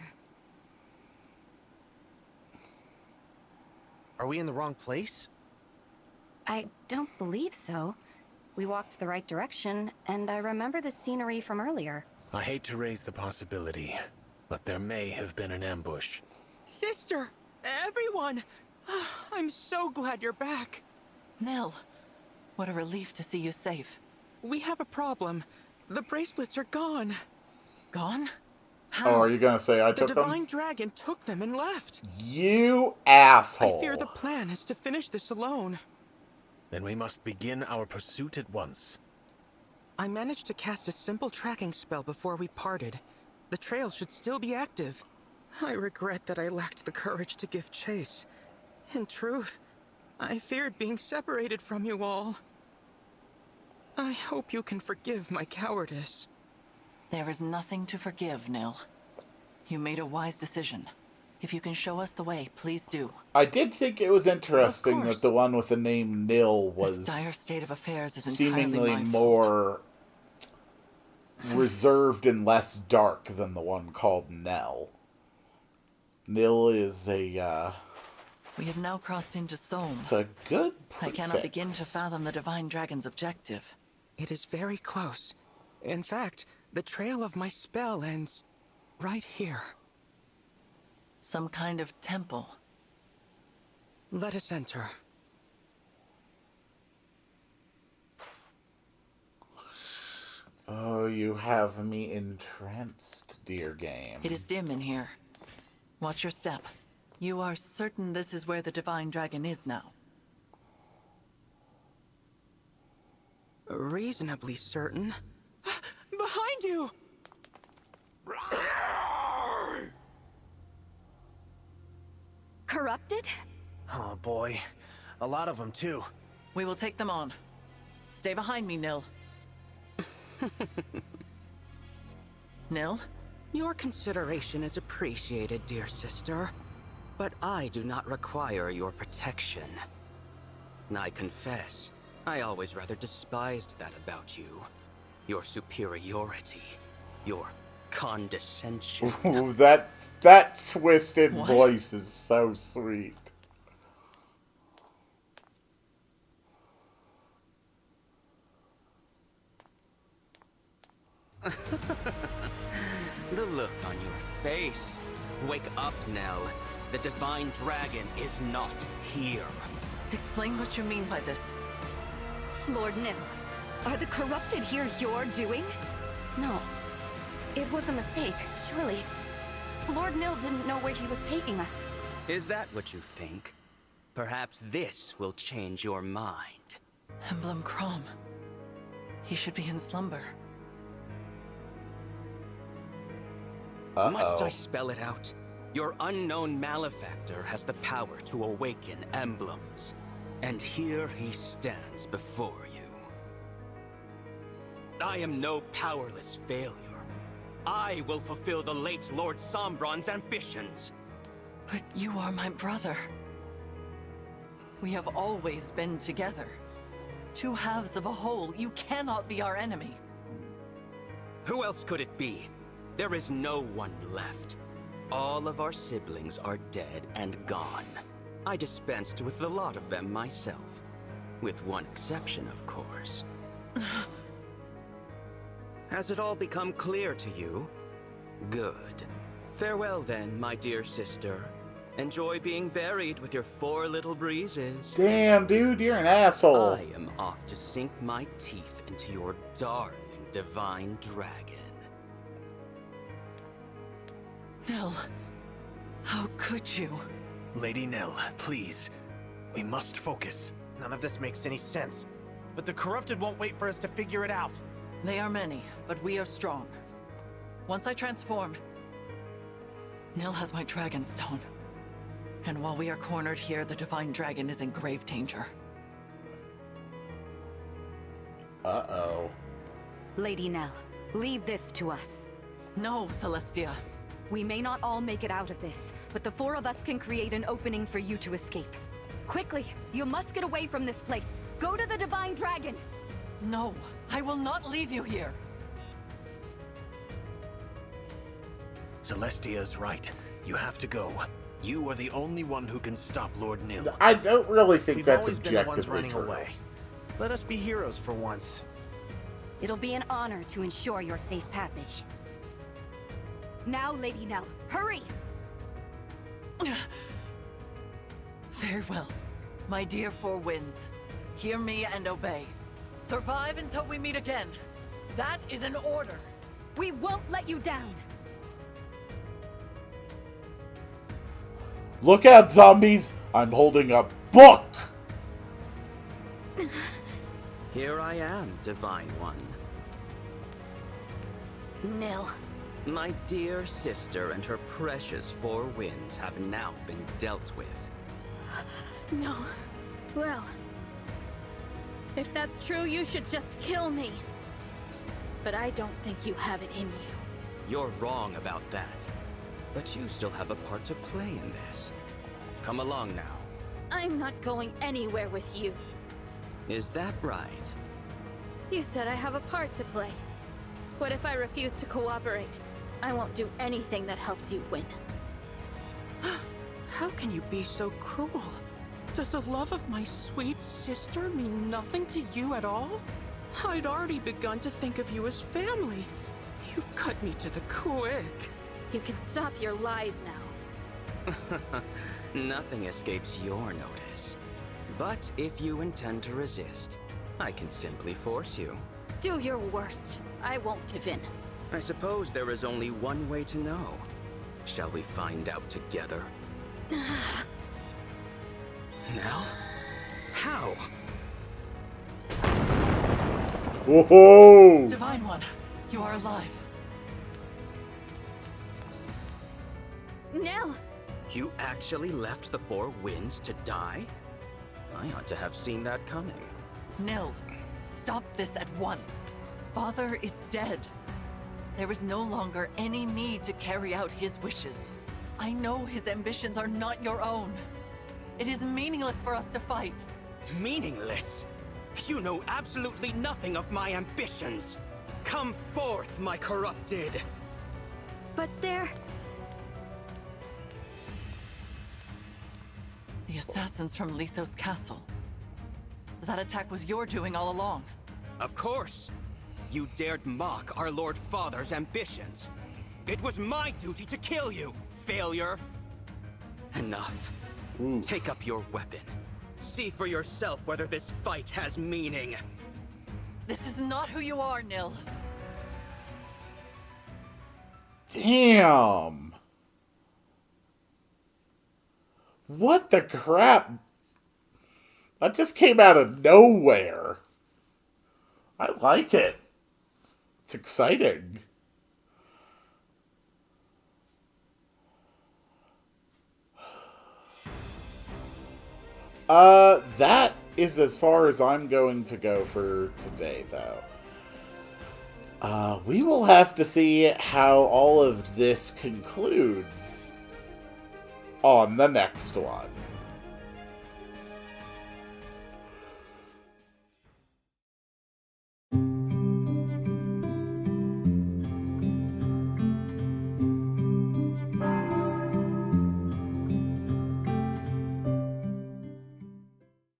Are we in the wrong place? I don't believe so. We walked the right direction, and I remember the scenery from earlier. I hate to raise the possibility, but there may have been an ambush. Sister! Everyone! I'm so glad you're back. Nil, what a relief to see you safe. We have a problem. The bracelets are gone. Gone? Oh, are you gonna say I The took them? Divine Dragon took them and left. You asshole. I fear the plan is to finish this alone. Then we must begin our pursuit at once. I managed to cast a simple tracking spell before we parted. The trail should still be active. I regret that I lacked the courage to give chase. In truth, I feared being separated from you all. I hope you can forgive my cowardice. There is nothing to forgive, Nil. You made a wise decision. If you can show us the way, please do. I did think it was interesting that the one with the name Nil was This dire state of affairs is entirely seemingly my more reserved and less dark than the one called Nell. Nil is a We have now crossed into Solm. It's a good I cannot begin to fathom the Divine Dragon's objective. It is very close. In fact, the trail of my spell ends right here. Some kind of temple. Let us enter. Oh, you have me entranced, dear game. It is dim in here. Watch your step. You are certain this is where the Divine Dragon is now? Reasonably certain. Behind you! Corrupted? Oh boy. A lot of them, too. We will take them on. Stay behind me, Nil. Nil? Your consideration is appreciated, dear sister. But I do not require your protection. I confess, I always rather despised that about you. Your superiority. Your condescension. Ooh, that twisted voice is so sweet. The look on your face. Wake up, Nell. The Divine Dragon is not here. Explain what you mean by this. Lord Nil, are the corrupted here your doing? No. It was a mistake, surely. Lord Nil didn't know where he was taking us. Is that what you think? Perhaps this will change your mind. Emblem Crom. He should be in slumber. Must I spell it out? Your unknown malefactor has the power to awaken emblems. And here he stands before you. I am no powerless failure. I will fulfill the late Lord Sombron's ambitions. But you are my brother. We have always been together. Two halves of a whole. You cannot be our enemy. Who else could it be? There is no one left. All of our siblings are dead and gone. I dispensed with a lot of them myself. With one exception, of course. Has it all become clear to you? Good. Farewell then, my dear sister. Enjoy being buried with your 4 little breezes. Damn, dude, you're an asshole. I am off to sink my teeth into your darling Divine Dragon. Nil, how could you? Lady Nil, please. We must focus. None of this makes any sense. But the corrupted won't wait for us to figure it out. They are many, but we are strong. Once I transform, Nil has my dragon stone. And while we are cornered here, the Divine Dragon is in grave danger. Uh-oh. Lady Nell, leave this to us. No, Celestia. We may not all make it out of this, but the 4 of us can create an opening for you to escape. Quickly, you must get away from this place. Go to the Divine Dragon! No, I will not leave you here. Celestia's right. You have to go. You are the only one who can stop Lord Nil. I don't really think We've that's always been the ones objectively running true. away. Let us be heroes for once. It'll be an honor to ensure your safe passage. Now, Lady Nell, hurry! Very well. My dear 4 Winds, hear me and obey. Survive until we meet again. That is an order. We won't let you down. Look out, zombies! I'm holding a book! Here I am, Divine One. Nil. My dear sister and her precious 4 winds have now been dealt with. No. Well, if that's true, you should just kill me. But I don't think you have it in you. You're wrong about that. But you still have a part to play in this. Come along now. I'm not going anywhere with you. Is that right? You said I have a part to play. What if I refuse to cooperate? I won't do anything that helps you win. How can you be so cruel? Does the love of my sweet sister mean nothing to you at all? I'd already begun to think of you as family. You've cut me to the quick. You can stop your lies now. Nothing escapes your notice. But if you intend to resist, I can simply force you. Do your worst. I won't give in. I suppose there is only one way to know. Shall we find out together? Nell? How? Whoa! Divine One, you are alive. Nell! You actually left the Four Winds to die? I ought to have seen that coming. Nil, stop this at once. Father is dead. There is no longer any need to carry out his wishes. I know his ambitions are not your own. It is meaningless for us to fight. Meaningless? You know absolutely nothing of my ambitions. Come forth, my corrupted. But they're... The assassins from Lethos Castle. That attack was your doing all along. Of course. You dared mock our Lord Father's ambitions. It was my duty to kill you, failure. Enough. Take up your weapon. See for yourself whether this fight has meaning. This is not who you are, Nil. Damn. What the crap? That just came out of nowhere. I like it. It's exciting. That is as far as I'm going to go for today, though. We will have to see how all of this concludes on the next one.